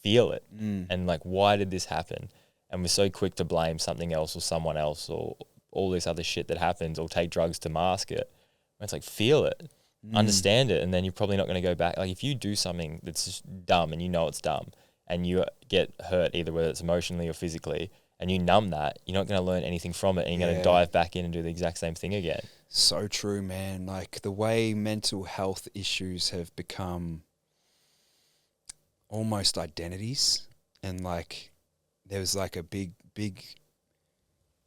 feel it. And like, why did this happen? And we're so quick to blame something else or someone else or all this other shit that happens, or take drugs to mask it. And it's like, feel it, understand it, and then you're probably not going to go back. Like if you do something that's just dumb and you know it's dumb, and you get hurt, either whether it's emotionally or physically, and you numb that, you're not going to learn anything from it, and you're going to dive back in and do the exact same thing again. So true, man. Like the way mental health issues have become almost identities, and like there was like a big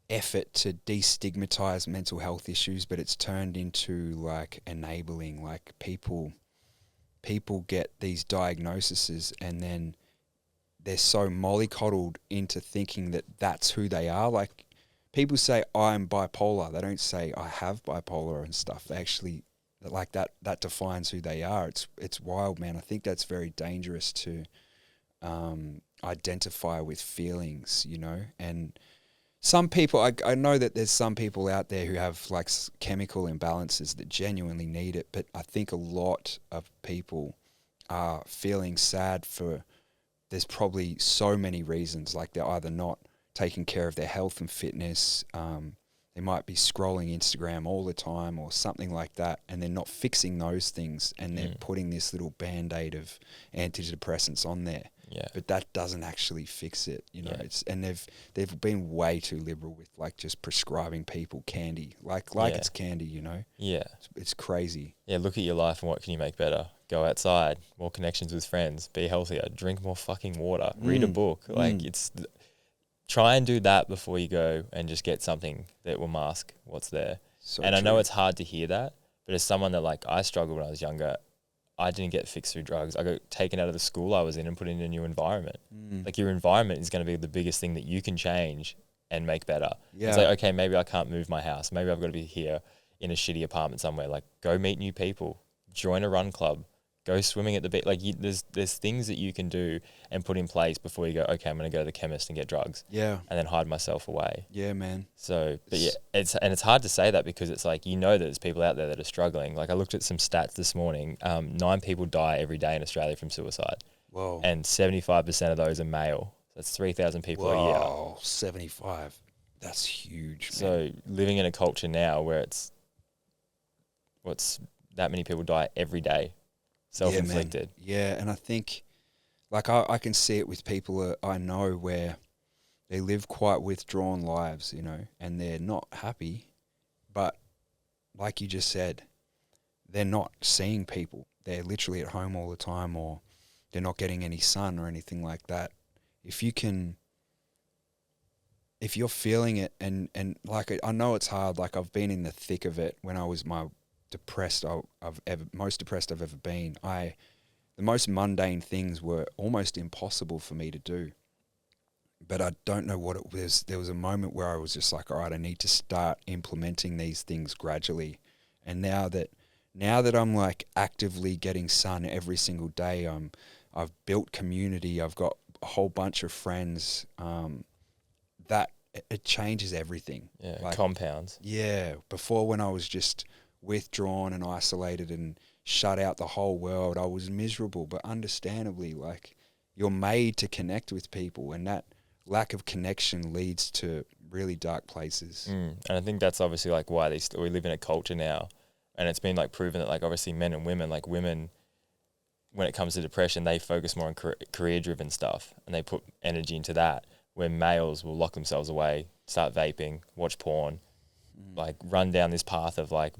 effort to destigmatize mental health issues, but it's turned into like enabling. Like people get these diagnoses, and then they're so mollycoddled into thinking that that's who they are. Like people say, I'm bipolar. They don't say I have bipolar and stuff. They actually, like that defines who they are. It's wild, man. I think that's very dangerous to identify with feelings, you know. And some people, I know that there's some people out there who have like chemical imbalances that genuinely need it, but I think a lot of people are feeling sad for, there's probably so many reasons. Like they're either not taking care of their health and fitness, they might be scrolling Instagram all the time or something like that, and they're not fixing those things, and they're putting this little band-aid of antidepressants on there. Yeah. But that doesn't actually fix it, you know. Yeah. And they've been way too liberal with like just prescribing people candy, like it's candy, you know. Yeah. It's crazy. Yeah, look at your life and what can you make better? Go outside, more connections with friends, be healthier, drink more fucking water, read a book. Like try and do that before you go and just get something that will mask what's there. So and I true. know it's hard to hear that, but as someone that like I struggled when I was younger, I didn't get fixed through drugs. I got taken out of the school I was in and put in a new environment. Like your environment is going to be the biggest thing that you can change and make better. Yeah. It's like, okay, maybe I can't move my house. Maybe I've got to be here in a shitty apartment somewhere. Like go meet new people, join a run club, go swimming at the beach. Like there's things that you can do and put in place before you go, okay, I'm going to go to the chemist and get drugs. Yeah. And then hide myself away. Yeah, man. So, but yeah, it's hard to say that because it's like, you know, that there's people out there that are struggling. Like I looked at some stats this morning. 9 people die every day in Australia from suicide. Whoa. And 75% of those are male. That's 3,000 people a year. Oh, 75. That's huge, man. So living in a culture now where that many people die every day, self-inflicted. Yeah, and I think, like, I can see it with people I know where they live quite withdrawn lives, you know, and they're not happy, but like you just said, they're not seeing people. They're literally at home all the time, or they're not getting any sun or anything like that. If you're feeling it, and like, I know it's hard, like I've been in the thick of it when I was most depressed I've ever been. The most mundane things were almost impossible for me to do. But I don't know what it was. There was a moment where I was just like, all right, I need to start implementing these things gradually. And now that I'm like actively getting sun every single day, I've built community, I've got a whole bunch of friends, that it changes everything. Yeah, like, compounds. Yeah. Before, when I was just withdrawn and isolated and shut out the whole world, I was miserable. But understandably, like, you're made to connect with people, and that lack of connection leads to really dark places. And I think that's obviously like why we live in a culture now, and it's been like proven that like obviously men and women, like women, when it comes to depression, they focus more on career driven stuff and they put energy into that, where males will lock themselves away, start vaping, watch porn, like run down this path of like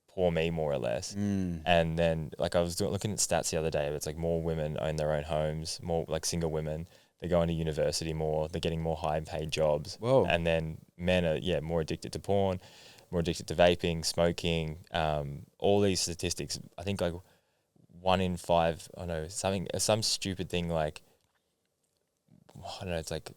poor me, more or less. And then like I was looking at stats the other day, it's like more women own their own homes, more like single women. They're going to university more. They're getting more high-paid jobs. Whoa. And then men are, more addicted to porn, more addicted to vaping, smoking, all these statistics. I think like 1 in 5, some stupid thing like, I don't know, it's like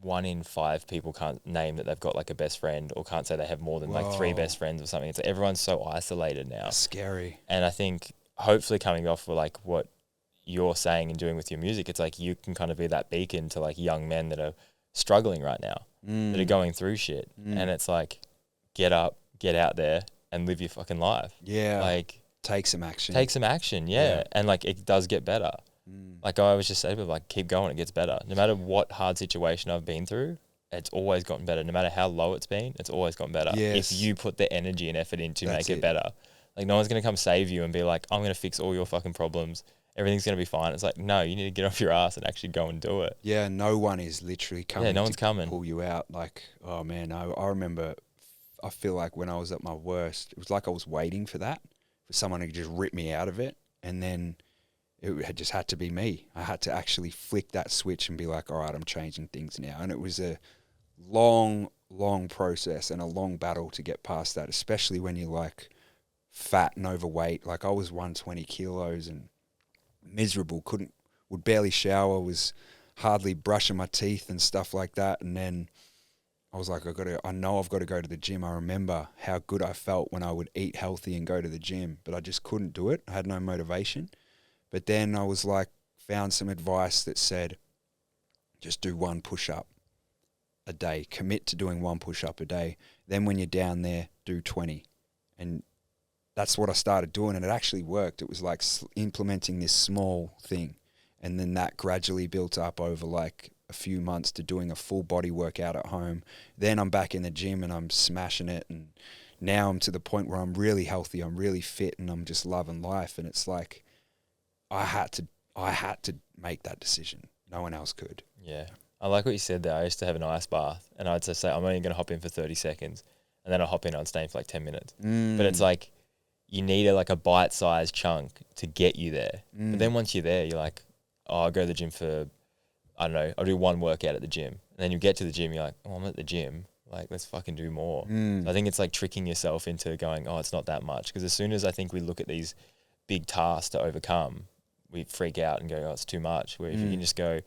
1 in 5 people can't name that they've got like a best friend, or can't say they have more than like 3 best friends or something. It's like everyone's so isolated now. That's scary. And I think hopefully coming off of like what you're saying and doing with your music, it's like you can kind of be that beacon to like young men that are struggling right now, that are going through shit. And it's like, get up, get out there and live your fucking life. Yeah. Like take some action. Yeah. And like it does get better. Like I always just say, but like keep going, it gets better. No matter what hard situation I've been through, it's always gotten better. No matter how low it's been, it's always gotten better. Yes. If you put the energy and effort in to That's make it better. Like no one's going to come save you and be like, I'm going to fix all your fucking problems, everything's going to be fine. It's like, no, you need to get off your ass and actually go and do it. Yeah, no one is literally coming. Yeah, no one's to coming. pull you out. Like, oh man, I remember, I feel like when I was at my worst, it was like I was waiting for someone to just rip me out of it. And then it had just had to be me. I had to actually flick that switch and be like, all right, I'm changing things now. And it was a long process and a long battle to get past that, especially when you're like fat and overweight. Like I was 120 kilos and miserable, would barely shower, was hardly brushing my teeth and stuff like that. And then I was like, I know I've got to go to the gym. I remember how good I felt when I would eat healthy and go to the gym, but I just couldn't do it. I had no motivation. But then I was like, found some advice that said, just do 1 push-up a day. Commit to doing 1 push-up a day. Then when you're down there, do 20. And that's what I started doing, and it actually worked. It was like implementing this small thing, and then that gradually built up over like a few months to doing a full body workout at home. Then I'm back in the gym and I'm smashing it, and now I'm to the point where I'm really healthy, I'm really fit, and I'm just loving life. And it's like I had to make that decision. No one else could. Yeah. I like what you said there. I used to have an ice bath, and I'd just say, I'm only going to hop in for 30 seconds, and then I'll hop in, I'd stay in for like 10 minutes. But it's like, you need like a bite-sized chunk to get you there. But then once you're there, you're like, oh, I'll go to the gym for, I don't know, I'll do one workout at the gym. And then you get to the gym, you're like, oh, I'm at the gym. Like, let's fucking do more. So I think it's like tricking yourself into going, oh, it's not that much. Because as soon as I think we look at these big tasks to overcome, we freak out and go, oh, it's too much. Where if you can just go,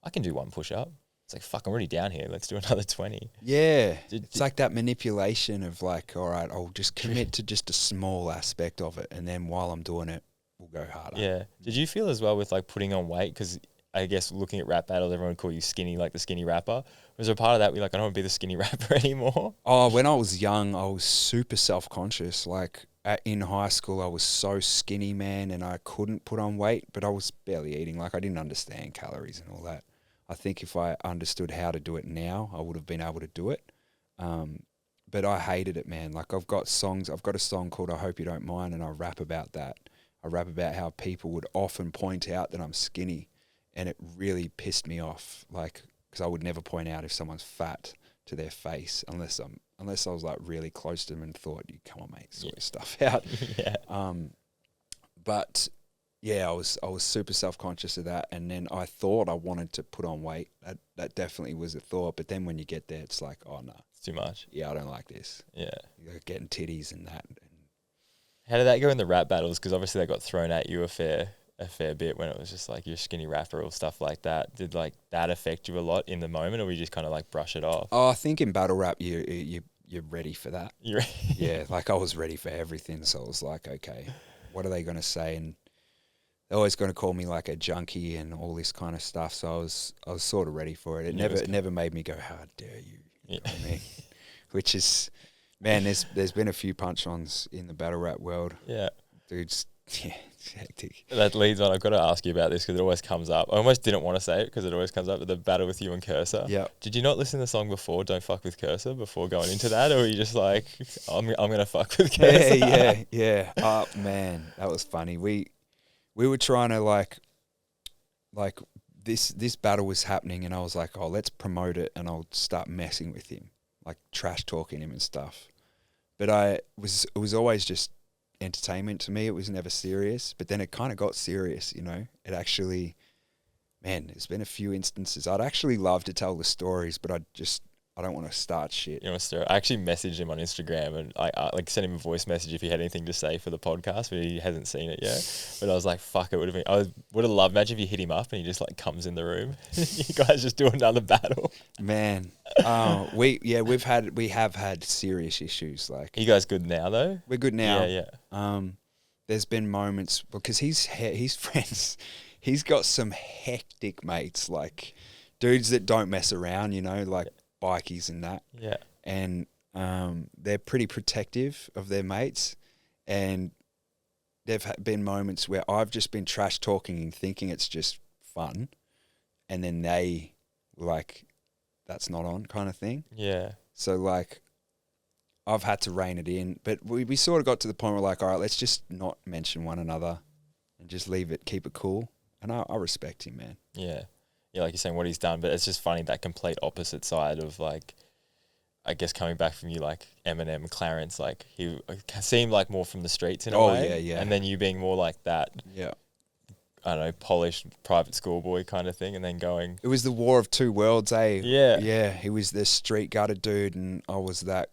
I can do one push-up. It's like, fuck, I'm already down here. Let's do another 20. Yeah. It's like that manipulation of like, all right, I'll just commit to just a small aspect of it. And then while I'm doing it, we'll go harder. Yeah. Did you feel as well with like putting on weight? Because I guess looking at rap battles, everyone would call you skinny, like the skinny rapper. Was there a part of that where you're like, I don't want to be the skinny rapper anymore? Oh, when I was young, I was super self-conscious. Like in high school, I was so skinny, man, and I couldn't put on weight, but I was barely eating. Like I didn't understand calories and all that. I think if I understood how to do it now, I would have been able to do it. But I hated it, man. Like I've got a song called I Hope You Don't Mind, and I rap about that. I rap about how people would often point out that I'm skinny, and it really pissed me off. Like, because I would never point out if someone's fat to their face unless I was like really close to them and thought, "You come on, mate, sort your stuff out." Yeah. But yeah, I was super self-conscious of that, and then I thought I wanted to put on weight. That definitely was a thought, but then when you get there, it's like, oh no, It's too much. yeah, I don't like this. Yeah. You're getting titties and that. How did that go in the rap battles? Because obviously they got thrown at you a fair bit when it was just like you're a skinny rapper or stuff like that. Did like that affect you a lot in the moment, or we just kind of like brush it off? Oh, I think in battle rap, you're ready for that. You're Yeah, like I was ready for everything, so I was like, okay, what are they going to say? And they're always going to call me like a junkie and all this kind of stuff. So I was sort of ready for it. It never made me go, how dare you? You know what I mean? Which is, man, there's been a few punch-ons in the battle rap world. Yeah. Dudes, yeah, it's hectic. That leads on. I've got to ask you about this because it always comes up. I almost didn't want to say it because it always comes up with the battle with you and Cursor. Yeah. Did you not listen to the song before, Don't Fuck With Cursor, before going into that? Or were you just like, I'm going to fuck with Cursor? Yeah. Oh, man, that was funny. We were trying to like this battle was happening, and I was like, oh, let's promote it, and I'll start messing with him, like trash talking him and stuff. But it was always just entertainment to me. It was never serious. But then it kind of got serious, you know. It actually, man, there's been a few instances. I'd actually love to tell the stories, but I don't want to start shit. You know, I actually messaged him on Instagram and I like sent him a voice message if he had anything to say for the podcast, but he hasn't seen it yet. But I was like, fuck, I would have loved, imagine if you hit him up and he just like comes in the room. You guys just do another battle. Man, we have had serious issues. Like, Are you guys good now though? we're good now. Yeah. There's been moments because he's friends. He's got some hectic mates, like dudes that don't mess around, you know, like bikies and that. Yeah. And they're pretty protective of their mates, and there've been moments where I've just been trash talking and thinking it's just fun, and then they like, that's not on kind of thing. Yeah. So like, I've had to rein it in, but we sort of got to the point where like, all right, let's just not mention one another and just leave it, keep it cool. And I respect him, man. Yeah. Yeah, like you're saying what he's done, but it's just funny that complete opposite side of like, I guess coming back from you like Eminem, Clarence, like he seemed like more from the streets in a way. Yeah. And then you being more like that, Yeah. I don't know, polished private schoolboy kind of thing, and then going. It was the war of two worlds, eh? Yeah. Yeah. He was the street gutter dude, and I was that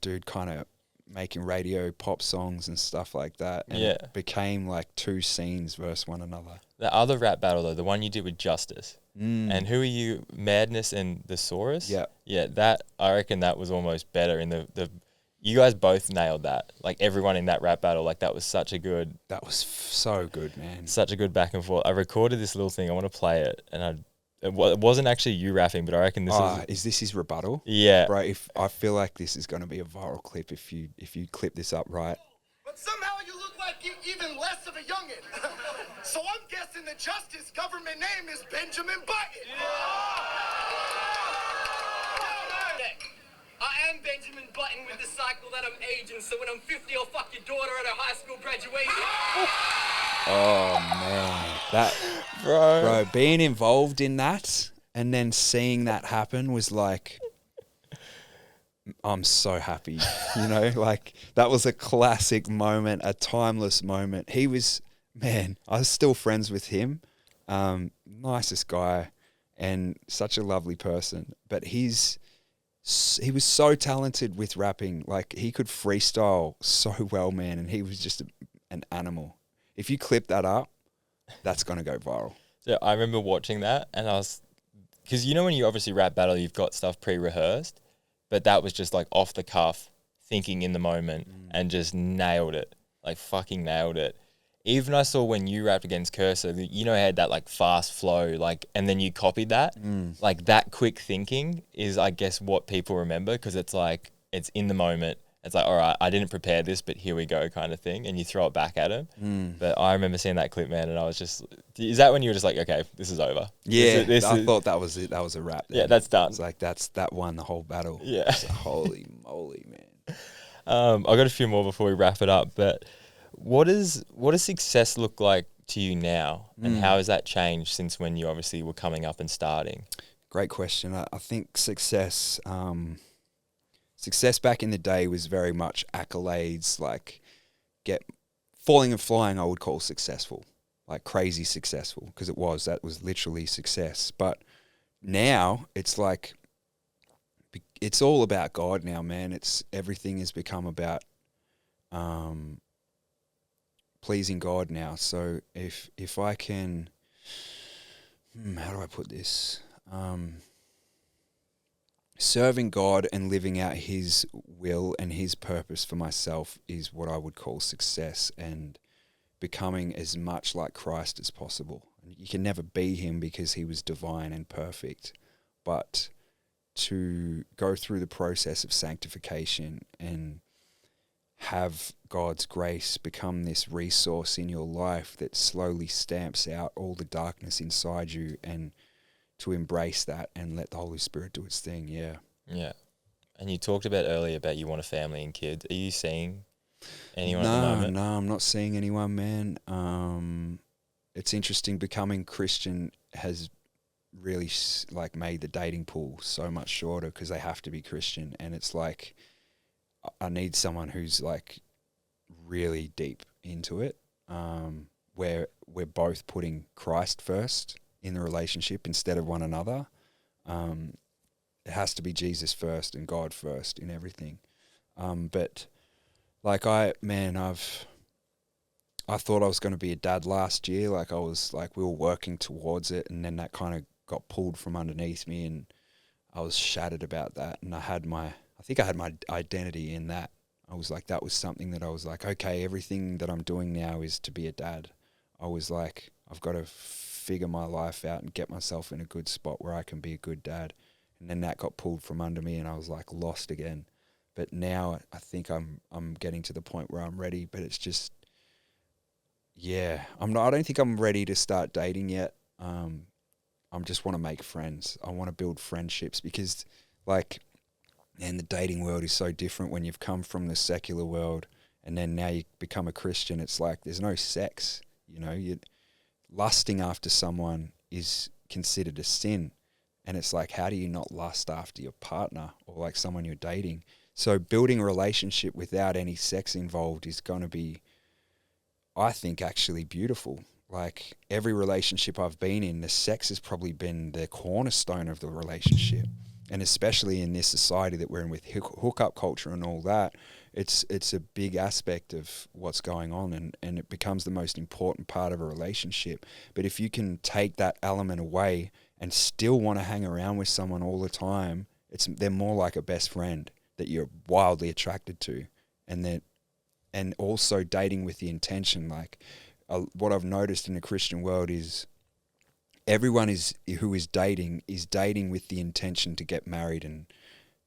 dude kind of making radio pop songs and stuff like that. And it became like two scenes versus one another. The other rap battle though, the one you did with Justice. And who are you? Madness and the Saurus? Yeah. Yeah, that I reckon that was almost better in the you guys both nailed that. Like everyone in that rap battle, like that was such a good. That was so good, man. Such a good back and forth. I recorded this little thing. I want to play it, and it wasn't actually you rapping, but I reckon this is this his rebuttal? Yeah, bro. If I feel like this is going to be a viral clip, if you clip this up right. But but somehow you look like even less of a youngin'. So I'm guessing the Justice government name is Benjamin Button. I am Benjamin Button with the cycle that I'm aging, so when I'm 50, I'll fuck your daughter at her high school graduation. Oh man, that bro, being involved in that and then seeing that happen was like, I'm so happy, you know, like that was a classic moment, a timeless moment. He was, man, I was still friends with him, nicest guy and such a lovely person, but he was so talented with rapping. Like he could freestyle so well, man. And he was just an animal. If you clip that up, that's going to go viral. So I remember watching that and because you know when you obviously rap battle, you've got stuff pre-rehearsed, but that was just like off the cuff, thinking in the moment and just nailed it. Like fucking nailed it. Even I saw when you rapped against Cursor, you know, had that like fast flow, like, and then you copied that. Like that quick thinking is, I guess, what people remember because it's like, it's in the moment. It's like, all right, I didn't prepare this, but here we go kind of thing. And you throw it back at him. But I remember seeing that clip, man, and I was just, is that when you were just like, okay, this is over? Yeah, I thought that was it. That was a wrap. Then. Yeah, that's done. It's like, that won the whole battle. Yeah. So, holy moly, man. I've got a few more before we wrap it up, but what does success look like to you now, and how has that changed since when you obviously were coming up and starting? Great question. I think success back in the day was very much accolades, like falling and flying I would call successful, like crazy successful, because that was literally success. But now it's like, it's all about God now, man. Everything has become about pleasing God now. So if I can, how do I put this? Serving God and living out His will and His purpose for myself is what I would call success, and becoming as much like Christ as possible. You can never be Him because He was divine and perfect, but to go through the process of sanctification and have God's grace become this resource in your life that slowly stamps out all the darkness inside you, and to embrace that and let the Holy Spirit do its thing. Yeah. And you talked about earlier about you want a family and kids. Are you seeing anyone at the moment? No, I'm not seeing anyone, man. It's interesting. Becoming Christian has really made the dating pool so much shorter because they have to be Christian, and it's like, I need someone who's like really deep into it, where we're both putting Christ first in the relationship instead of one another. It has to be Jesus first and God first in everything. But like I thought I was going to be a dad last year. Like we were working towards it, and then that kind of got pulled from underneath me, and I was shattered about that. And I think I had my identity in that. I was like, that was something that I was like, okay, everything that I'm doing now is to be a dad. I was like, I've got to figure my life out and get myself in a good spot where I can be a good dad. And then that got pulled from under me, and I was like lost again. But now I think I'm getting to the point where I'm ready, but it's just, I don't think I'm ready to start dating yet. I just want to make friends. I want to build friendships because the dating world is so different when you've come from the secular world and then now you become a Christian. It's like there's no sex, you know. Lusting after someone is considered a sin, and it's like, how do you not lust after your partner or like someone you're dating? So building a relationship without any sex involved is going to be, I think, actually beautiful. Like every relationship I've been in, the sex has probably been the cornerstone of the relationship. And especially in this society that we're in with hookup culture and all that, it's a big aspect of what's going on, and it becomes the most important part of a relationship. But if you can take that element away and still want to hang around with someone all the time, they're more like a best friend that you're wildly attracted to. And also dating with the intention, what I've noticed in the Christian world is everyone who is dating with the intention to get married and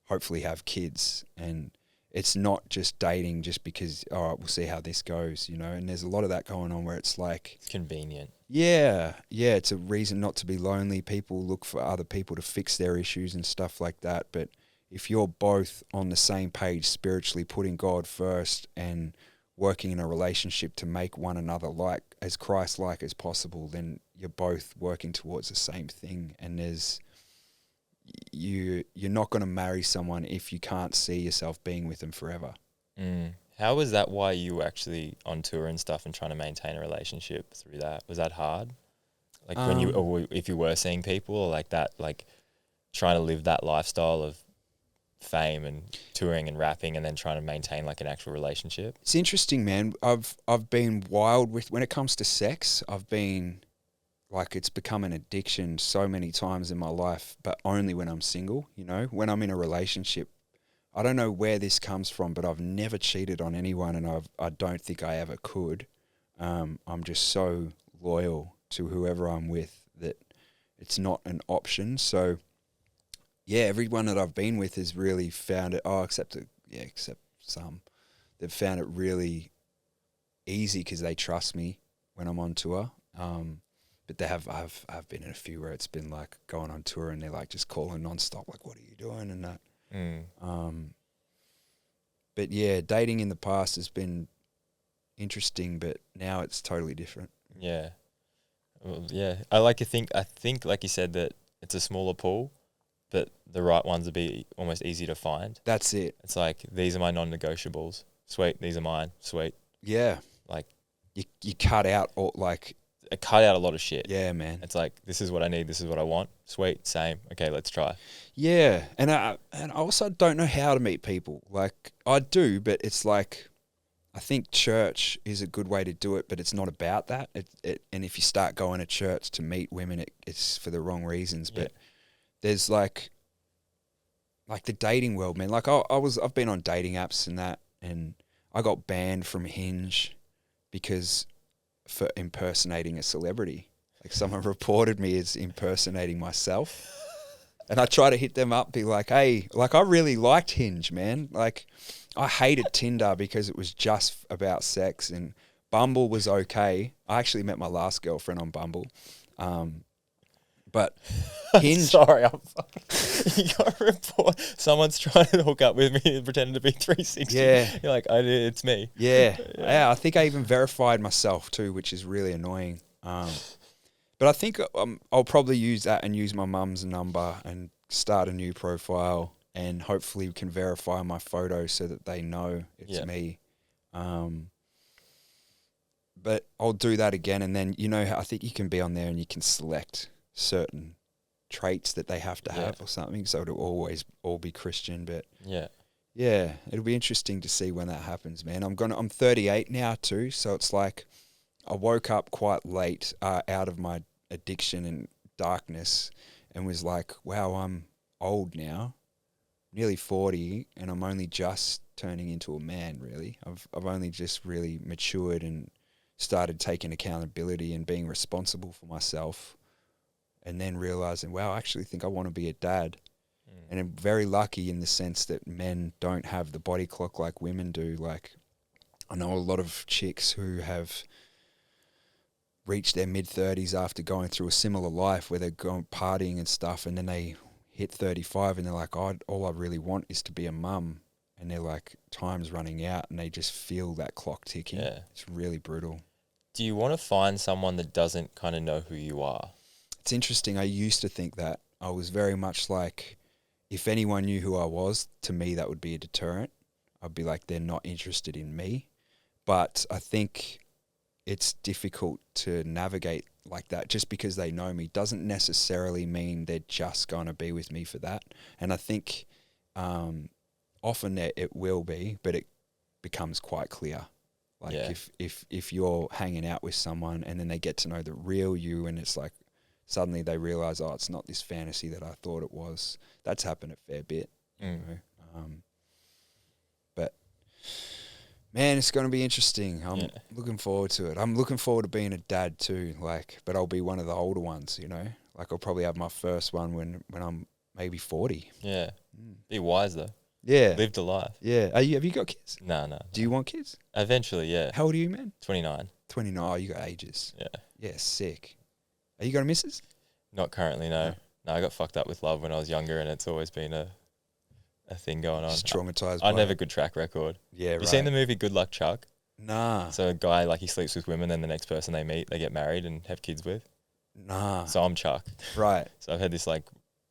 hopefully have kids. And it's not just dating just because, all right, we'll see how this goes, you know. And there's a lot of that going on where it's like, It's convenient. yeah, it's a reason not to be lonely. People look for other people to fix their issues and stuff like that. But if you're both on the same page spiritually, putting God first and working in a relationship to make one another like as Christ-like as possible, then you're both working towards the same thing. And you're not going to marry someone if you can't see yourself being with them forever. How was that why you were actually on tour and stuff and trying to maintain a relationship through that? Was that hard? Like when you, or if you were seeing people or like that, like trying to live that lifestyle of fame and touring and rapping and then trying to maintain like an actual relationship? It's interesting, man. I've been wild with, when it comes to sex, I've been like, it's become an addiction so many times in my life, but only when I'm single, you know. When I'm in a relationship, I don't know where this comes from, but I've never cheated on anyone, and I don't think I ever could. I'm just so loyal to whoever I'm with that it's not an option. So yeah, everyone that I've been with has really found it. Oh, except some, they've found it really easy because they trust me when I'm on tour. But I've been in a few where it's been like going on tour and they're like just calling nonstop, like, "What are you doing?" and that. But yeah, dating in the past has been interesting, but now it's totally different. Yeah. Well, yeah. I think like you said that it's a smaller pool, but the right ones would be almost easy to find. That's it. It's like, these are my non-negotiables. Sweet. These are mine. Sweet. Yeah. Like you cut out all like, I cut out a lot of shit. yeah, man. It's like, this is what I need. This is what I want. Sweet. Same. Okay, let's try. Yeah. And I also don't know how to meet people. Like I do, but it's like, I think church is a good way to do it, but it's not about that. And if you start going to church to meet women, it's for the wrong reasons. Yeah. But there's like the dating world, man. Like I've been on dating apps and that, and I got banned from Hinge because for impersonating a celebrity. Like someone reported me as impersonating myself. And I try to hit them up, be like, hey, like I really liked Hinge, man. Like I hated Tinder because it was just about sex, and Bumble was okay. I actually met my last girlfriend on Bumble. But Hinge... Sorry, you got a report. Someone's trying to hook up with me and pretending to be 360. Yeah. You're like, it's me. Yeah. I think I even verified myself too, which is really annoying. But I think I'll probably use that and use my mum's number and start a new profile, and hopefully we can verify my photo so that they know it's me. But I'll do that again, and then, you know, I think you can be on there and you can select certain traits that they have to have or something, so it'll always all be Christian. But yeah, it'll be interesting to see when that happens, man. I'm 38 now too, so it's like I woke up quite late out of my addiction and darkness and was like, wow, I'm old now, nearly 40, and I'm only just turning into a man, really. I've only just really matured and started taking accountability and being responsible for myself, and then realizing, wow, I actually think I want to be a dad. And I'm very lucky in the sense that men don't have the body clock like women do. Like, I know a lot of chicks who have reached their mid-30s after going through a similar life where they're going partying and stuff, and then they hit 35 and they're like, all I really want is to be a mum. And they're like, time's running out, and they just feel that clock ticking. Yeah. It's really brutal. Do you want to find someone that doesn't kind of know who you are? It's interesting. I used to think that. I was very much like, if anyone knew who I was, to me that would be a deterrent. I'd be like, they're not interested in me. But I think it's difficult to navigate like that. Just because they know me doesn't necessarily mean they're just going to be with me for that. And I think often it will be, but it becomes quite clear. Like if you're hanging out with someone and then they get to know the real you, and it's like suddenly they realize, oh, it's not this fantasy that I thought it was. That's happened a fair bit. You know? But man, it's going to be interesting. I'm looking forward to it. I'm looking forward to being a dad too. Like, but I'll be one of the older ones, you know. Like I'll probably have my first one when I'm maybe 40. Yeah. Be wise though. Yeah. lived a life. Yeah. Have you got kids? No. Do you want kids? Eventually, yeah. How old are you, man? 29. 29. Oh, you got ages. Yeah. Yeah, sick. Are you got a missus? Not currently, no. No, I got fucked up with love when I was younger, and it's always been a thing going on. Just traumatized. I never good track record. Yeah, right. You seen the movie Good Luck Chuck? Nah. So a guy, like, he sleeps with women, then the next person they meet, they get married and have kids with. Nah. So I'm Chuck. Right. So I've had this, like,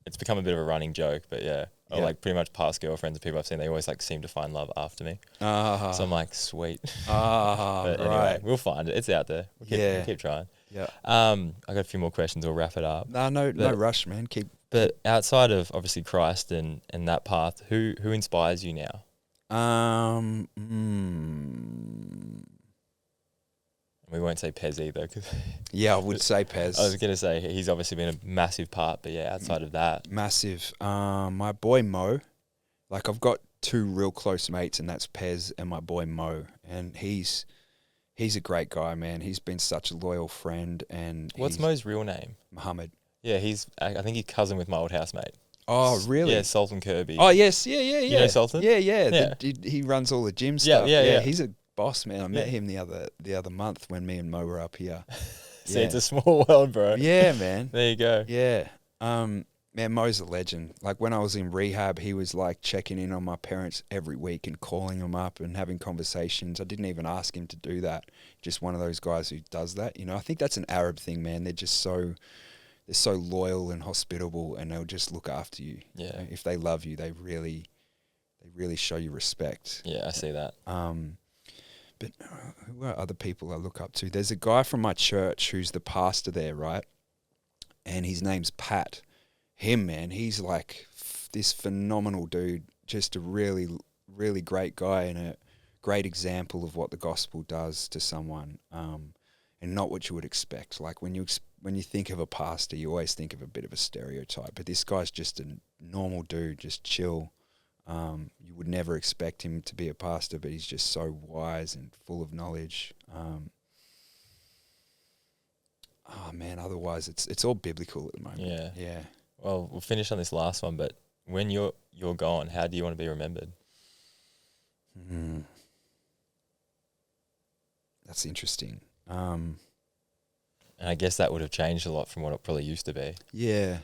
it's become a bit of a running joke, but yeah. Or, like, pretty much past girlfriends and people I've seen, they always, like, seem to find love after me. So I'm like, sweet. But anyway, right. we'll find it. It's out there. We'll keep trying. Yeah. I got a few more questions. We'll wrap it up. No rush, man. But outside of obviously Christ and that path, who inspires you now? We won't say Pez either. Yeah, I would say Pez. I was going to say he's obviously been a massive part, but yeah, outside of that. Massive. My boy Mo, like I've got two real close mates, and that's Pez and my boy Mo. And he's a great guy, man. He's been such a loyal friend. And what's Mo's real name? Muhammad. Yeah, I think he's cousin with my old housemate. Oh, really? Yeah, Sultan Kirby. Oh, yes. Yeah. You know Sultan? Yeah. He runs all the gym stuff. Yeah. He's a boss, man. I met him the other month when me and Mo were up here. See, it's a small world, bro. Yeah, man. There you go. Yeah. Man, Mo's a legend. Like when I was in rehab, he was like checking in on my parents every week and calling them up and having conversations. I didn't even ask him to do that. Just one of those guys who does that. You know, I think that's an Arab thing, man. They're so loyal and hospitable, and they'll just look after you. Yeah. You know, if they love you, they really show you respect. Yeah, I see that. But who are other people I look up to? There's a guy from my church who's the pastor there, right? And his name's Pat. Him, man, he's like this phenomenal dude, just a really, really great guy and a great example of what the gospel does to someone, and not what you would expect. Like when you think of a pastor, you always think of a bit of a stereotype, but this guy's just a normal dude, just chill. You would never expect him to be a pastor, but he's just so wise and full of knowledge. Oh man, otherwise it's all biblical at the moment. Yeah. Yeah. Well, we'll finish on this last one, but when you're gone, how do you want to be remembered? That's interesting. And I guess that would have changed a lot from what it probably used to be. Yeah.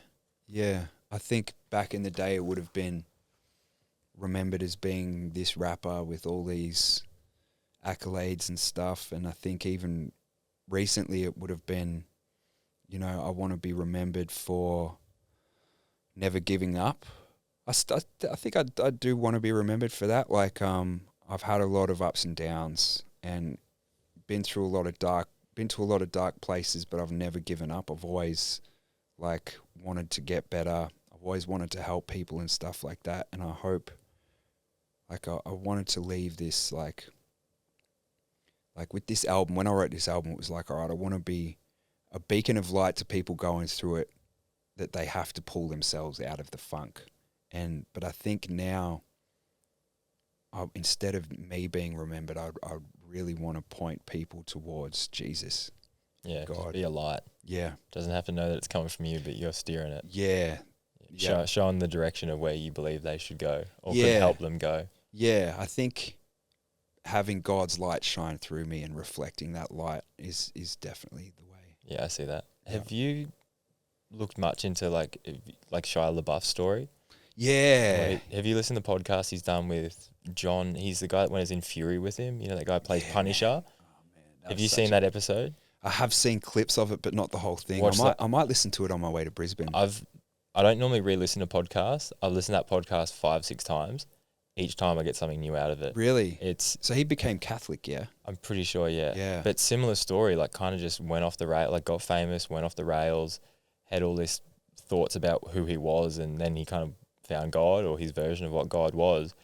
I think back in the day it would have been remembered as being this rapper with all these accolades and stuff, and I think even recently it would have been, you know, I want to be remembered for never giving up. I think I do want to be remembered for that. Like I've had a lot of ups and downs and been to a lot of dark places, but I've never given up. I've always like wanted to get better. I've always wanted to help people and stuff like that. And I hope, like I wanted to leave this like with this album. When I wrote this album, it was like, all right, I want to be a beacon of light to people going through it, that they have to pull themselves out of the funk. But I think now, instead of me being remembered, I really want to point people towards Jesus. Yeah, God. be a light. Yeah. Doesn't have to know that it's coming from you, but you're steering it. Yeah. Showing the direction of where you believe they should go, or could help them go. Yeah, I think having God's light shine through me and reflecting that light is definitely the way. Yeah, I see that. Yeah. Have you looked much into like Shia LaBeouf's story? Yeah. Have you listened to the podcast he's done with John? He's the guy that went in Fury with him. You know, that guy plays Punisher. Man. Oh, man, have you seen that episode? I have seen clips of it, but not the whole thing. I might listen to it on my way to Brisbane. I don't normally re-listen to podcasts. I've listened to that podcast 5-6 times. Each time I get something new out of it. Really? So he became Catholic, yeah? I'm pretty sure, yeah. Yeah. But similar story, like kind of just went off the rail, like got famous, went off the rails, had all this thoughts about who he was, and then he kind of found God, or his version of what God was,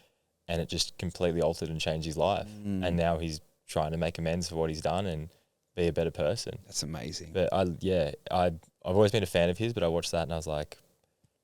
and it just completely altered and changed his life. And now he's trying to make amends for what he's done and be a better person. That's amazing. But I've always been a fan of his, but I watched that and I was like,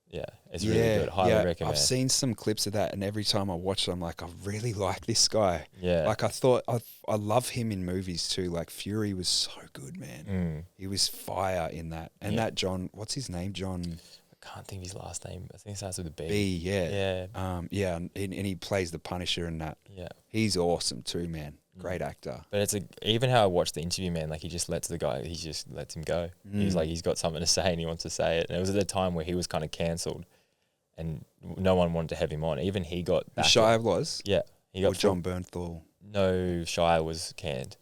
yeah, it's really good. Highly recommend. I've seen some clips of that, and every time I watch it, I'm like, I really like this guy. Yeah. Like I love him in movies too. Like Fury was so good, man. He was fire in that. And that John, what's his name? John. I can't think of his last name. I think it starts with a B. B, yeah. Yeah. Yeah, and he plays the Punisher in that. Yeah. He's awesome too, man. Great actor. But it's even how I watched the interview, man, like he just lets him go. He's like, he's got something to say and he wants to say it. And it was at a time where he was kind of cancelled and no one wanted to have him on. Even he got back. Shia was? Yeah. He got or John Bernthal? No, Shia was canned.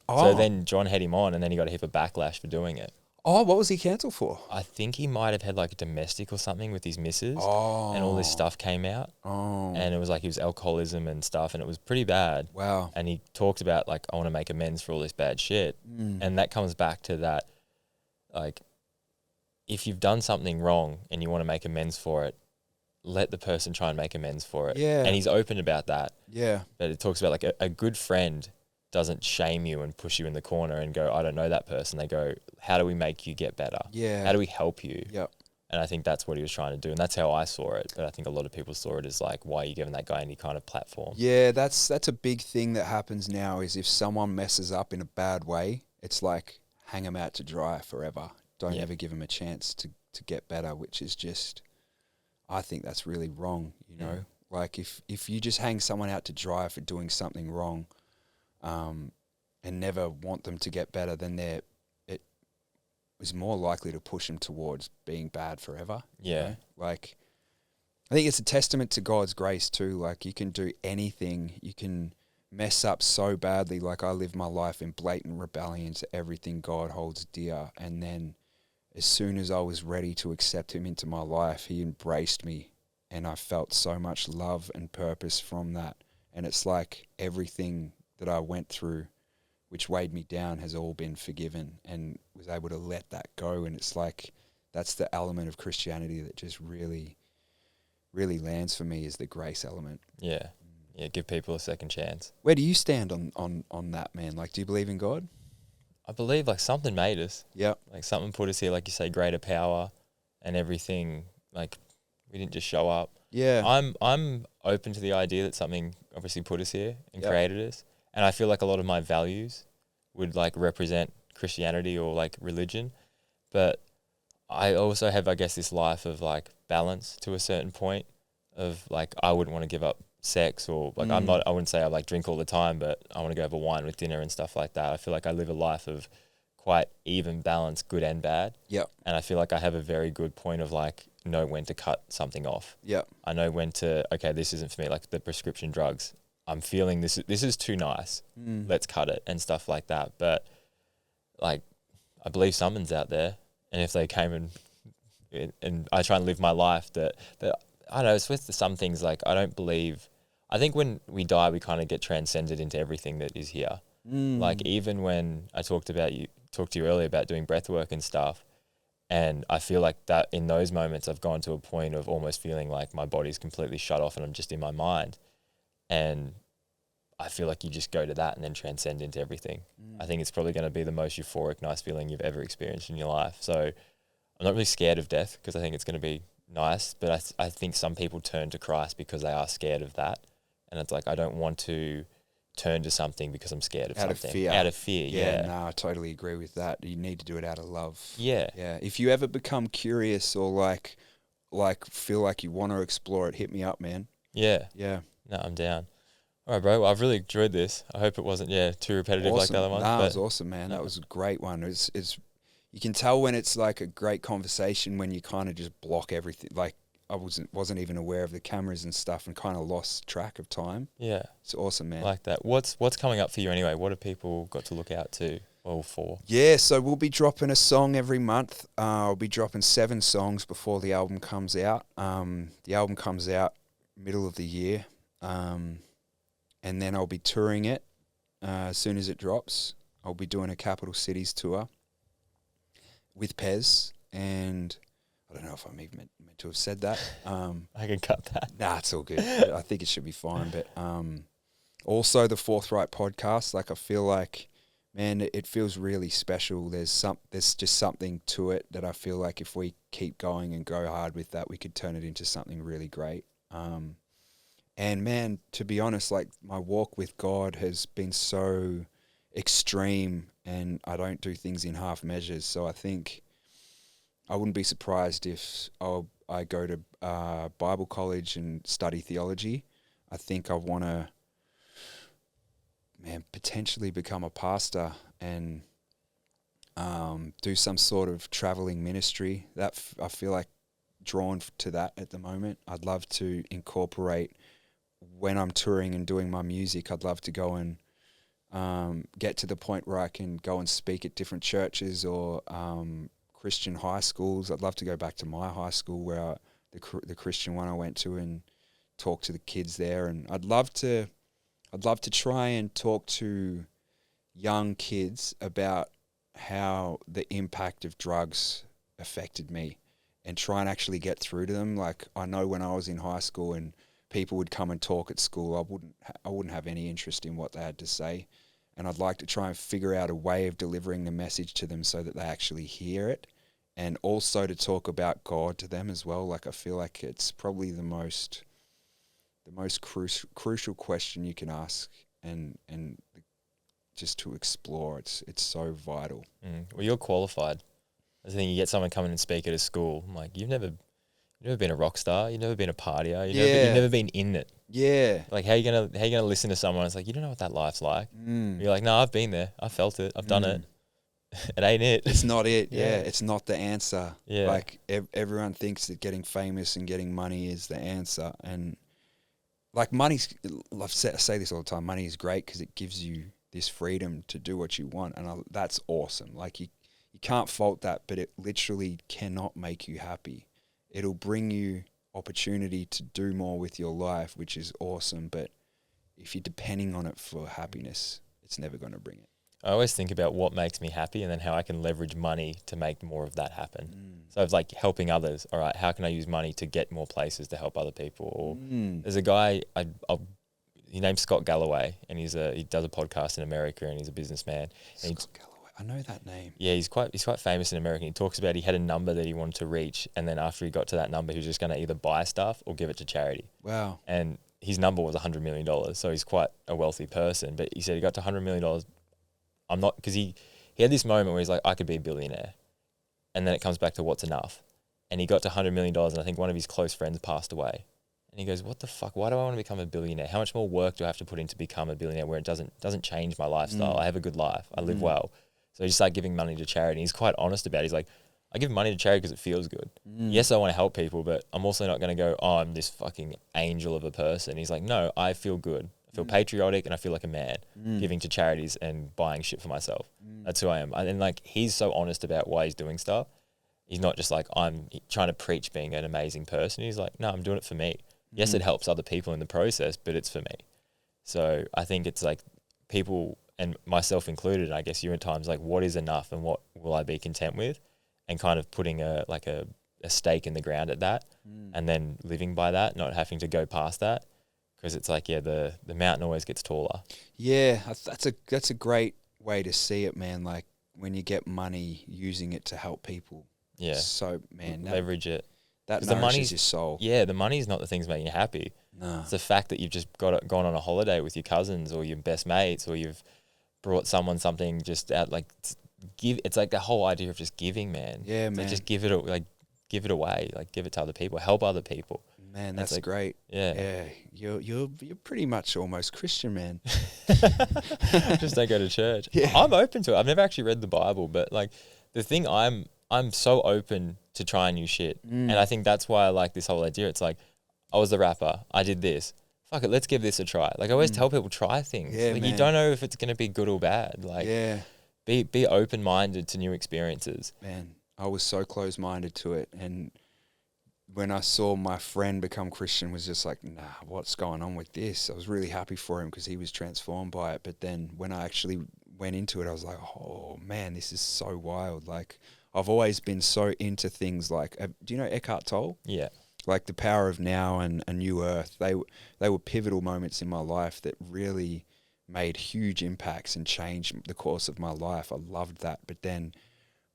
Oh. So then John had him on and then he got a heap of backlash for doing it. Oh, what was he cancelled for? I think he might have had like a domestic or something with his missus. Oh. And all this stuff came out. Oh. And it was like he was alcoholism and stuff and it was pretty bad. Wow. And he talked about like, I want to make amends for all this bad shit. And that comes back to that, like, if you've done something wrong and you want to make amends for it, let the person try and make amends for it. Yeah. And he's open about that. Yeah. But it talks about like a good friend doesn't shame you and push you in the corner and go, I don't know that person. They go, how do we make you get better? Yeah. How do we help you? Yep. And I think that's what he was trying to do. And that's how I saw it. But I think a lot of people saw it as like, why are you giving that guy any kind of platform? Yeah, that's a big thing that happens now is if someone messes up in a bad way, it's like hang them out to dry forever. Don't ever give them a chance to get better, which is just, I think that's really wrong, you know? Like if you just hang someone out to dry for doing something wrong, and never want them to get better, then it is more likely to push them towards being bad forever. Yeah. You know? Like, I think it's a testament to God's grace too. Like, you can do anything. You can mess up so badly. Like, I lived my life in blatant rebellion to everything God holds dear. And then as soon as I was ready to accept him into my life, he embraced me. And I felt so much love and purpose from that. And it's like everything that I went through, which weighed me down, has all been forgiven, and was able to let that go. And it's like, that's the element of Christianity that just really, really lands for me, is the grace element. Yeah. Yeah. Give people a second chance. Where do you stand on that, man? Like, do you believe in God? I believe like something made us. Yep. Like something put us here, like you say, greater power and everything. Like we didn't just show up. Yeah. I'm open to the idea that something obviously put us here and created us. And I feel like a lot of my values would like represent Christianity or like religion. But I also have, I guess, this life of like balance to a certain point of like, I wouldn't want to give up sex or like, I wouldn't say I like drink all the time, but I want to go have a wine with dinner and stuff like that. I feel like I live a life of quite even balance, good and bad. Yep. And I feel like I have a very good point of like, know when to cut something off. Yep. I know when to, okay, this isn't for me, like the prescription drugs. I'm feeling this is too nice. Let's cut it and stuff like that. But like, I believe someone's out there, and if they came and I try and live my life that I don't know, it's with some things like I don't believe. I think when we die, we kind of get transcended into everything that is here. Like even when I talked to you earlier about doing breath work and stuff, and I feel like that in those moments I've gone to a point of almost feeling like my body's completely shut off and I'm just in my mind. And I feel like you just go to that and then transcend into everything. I think it's probably going to be the most euphoric, nice feeling you've ever experienced in your life. So I'm not really scared of death because I think it's going to be nice. But I think some people turn to Christ because they are scared of that. And it's like, I don't want to turn to something because I'm scared of something. Out of fear, yeah. No, I totally agree with that. You need to do it out of love. Yeah. Yeah. If you ever become curious or like feel like you want to explore it, hit me up, man. Yeah. Yeah. No, I'm down. All right, bro. Well, I've really enjoyed this. I hope it wasn't, too repetitive like the other one. No, it was awesome, man. That was a great one. It's you can tell when it's like a great conversation when you kind of just block everything. Like I wasn't even aware of the cameras and stuff and kind of lost track of time. Yeah. It's awesome, man. Like that. What's coming up for you anyway? What have people got to look out to or for? Yeah, so we'll be dropping a song every month. I'll be dropping 7 songs before the album comes out. The album comes out middle of the year. And then I'll be touring it as soon as it drops. I'll be doing a Capital Cities tour with Pez, and I don't know if I'm even meant to have said that. I can cut that. Nah, it's all good. I think it should be fine. But also the Forthright podcast, like I feel like, man, it feels really special. There's just something to it that I feel like if we keep going and go hard with that, we could turn it into something really great. And man, to be honest, like my walk with God has been so extreme, and I don't do things in half measures. So I think I wouldn't be surprised if I'll I go to Bible college and study theology. I think I want to, potentially become a pastor and do some sort of traveling ministry. I feel like drawn to that at the moment. I'd love to incorporate, when I'm touring and doing my music, I'd love to go and get to the point where I can go and speak at different churches or Christian high schools. I'd love to go back to my high school where the Christian one I went to and talk to the kids there. And I'd love to try and talk to young kids about how the impact of drugs affected me and try and actually get through to them. Like, I know when I was in high school and people would come and talk at school, I wouldn't have any interest in what they had to say. And I'd like to try and figure out a way of delivering the message to them so that they actually hear it, and also to talk about God to them as well. Like, I feel like it's probably the most crucial question you can ask, and just to explore. It's so vital. Well, you're qualified. I think you get someone coming and speak at a school. I'm like, you've never been a rock star. You've never been a partier. You've never been in it. Yeah. Like, how you gonna listen to someone? It's like, you don't know what that life's like. You're like, no, I've been there. I felt it. I've done it. It ain't it. It's not it. Yeah. It's not the answer. Yeah. Like, everyone thinks that getting famous and getting money is the answer. And like, I say this all the time, money is great because it gives you this freedom to do what you want. And that's awesome. Like, you can't fault that, but it literally cannot make you happy. It'll bring you opportunity to do more with your life, which is awesome. But if you're depending on it for happiness, it's never going to bring it. I always think about what makes me happy and then how I can leverage money to make more of that happen. So it's like helping others. All right, how can I use money to get more places to help other people? Or there's a guy, his name's Scott Galloway, and he does a podcast in America, and he's a businessman. Scott Galloway, I know that name. Yeah, he's quite famous in America. He talks about he had a number that he wanted to reach, and then after he got to that number, he was just going to either buy stuff or give it to charity. Wow. And his number was $100 million, so he's quite a wealthy person. But he said he got to $100 million. I'm not, because he had this moment where he's like, I could be a billionaire. And then it comes back to what's enough. And he got to $100 million, and I think one of his close friends passed away. And he goes, what the fuck? Why do I want to become a billionaire? How much more work do I have to put in to become a billionaire where it doesn't change my lifestyle? I have a good life. I live well. So he just started giving money to charity. He's quite honest about it. He's like, I give money to charity because it feels good. Yes, I want to help people, but I'm also not going to go, oh, I'm this fucking angel of a person. He's like, no, I feel good. I feel patriotic, and I feel like a man giving to charities and buying shit for myself. That's who I am. And like, he's so honest about why he's doing stuff. He's not just like, I'm trying to preach being an amazing person. He's like, no, I'm doing it for me. Yes, it helps other people in the process, but it's for me. So I think it's like people, and myself included, I guess you at times, like, what is enough and what will I be content with? And kind of putting a stake in the ground at that, and then living by that, not having to go past that. Because it's like, yeah, the mountain always gets taller. Yeah, that's a great way to see it, man. Like, when you get money, using it to help people. Yeah. So, man, leverage it. That nourishes your soul. Yeah, the money's not the things making you happy. No. It's the fact that you've just gone on a holiday with your cousins or your best mates, or you've brought someone something just out, like, give. It's like the whole idea of just giving, man. Yeah, it's man. Like, just give it away, like give it to other people, help other people. Man, that's like, great. Yeah. Yeah, you're pretty much almost Christian, man. Just don't go to church. Yeah. I'm open to it. I've never actually read the Bible, but like the thing, I'm so open to trying new shit, and I think that's why I like this whole idea. It's like, I was the rapper, I did this. Fuck it, let's give this a try. Like, I always tell people, try things. Yeah, like, man. you don't know if it's gonna be good or bad. Like, yeah, be open minded to new experiences. Man, I was so close minded to it, and when I saw my friend become Christian, was just like, nah, what's going on with this? I was really happy for him because he was transformed by it. But then when I actually went into it, I was like, oh man, this is so wild. Like, I've always been so into things like, do you know Eckhart Tolle? Yeah. Like The Power of Now and A New Earth. They were pivotal moments in my life that really made huge impacts and changed the course of my life. I loved that. But then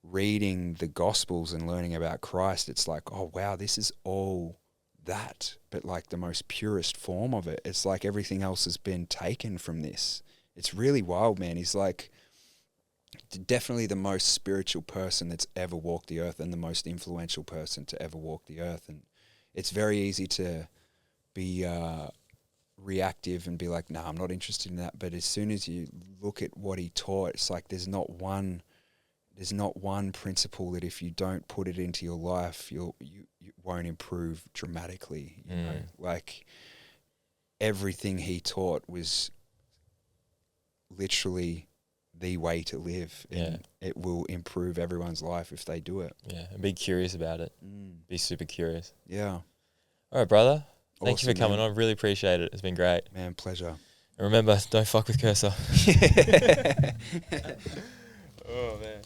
reading the Gospels and learning about Christ, it's like, oh wow, this is all that, but like the most purest form of it. It's like everything else has been taken from this. It's really wild, man. He's like, definitely the most spiritual person that's ever walked the earth and the most influential person to ever walk the earth. And it's very easy to be reactive and be like, nah, I'm not interested in that. But as soon as you look at what he taught, it's like there's not one principle that if you don't put it into your life, you won't improve dramatically. You know, like everything he taught was literally the way to live, and it will improve everyone's life if they do it. Yeah, and be curious about it. Be super curious. Yeah. All right, brother. Thank you for Awesome, coming man. on. Really appreciate it. It's been great. Man, pleasure. And remember, don't fuck with Cursor. Oh, man.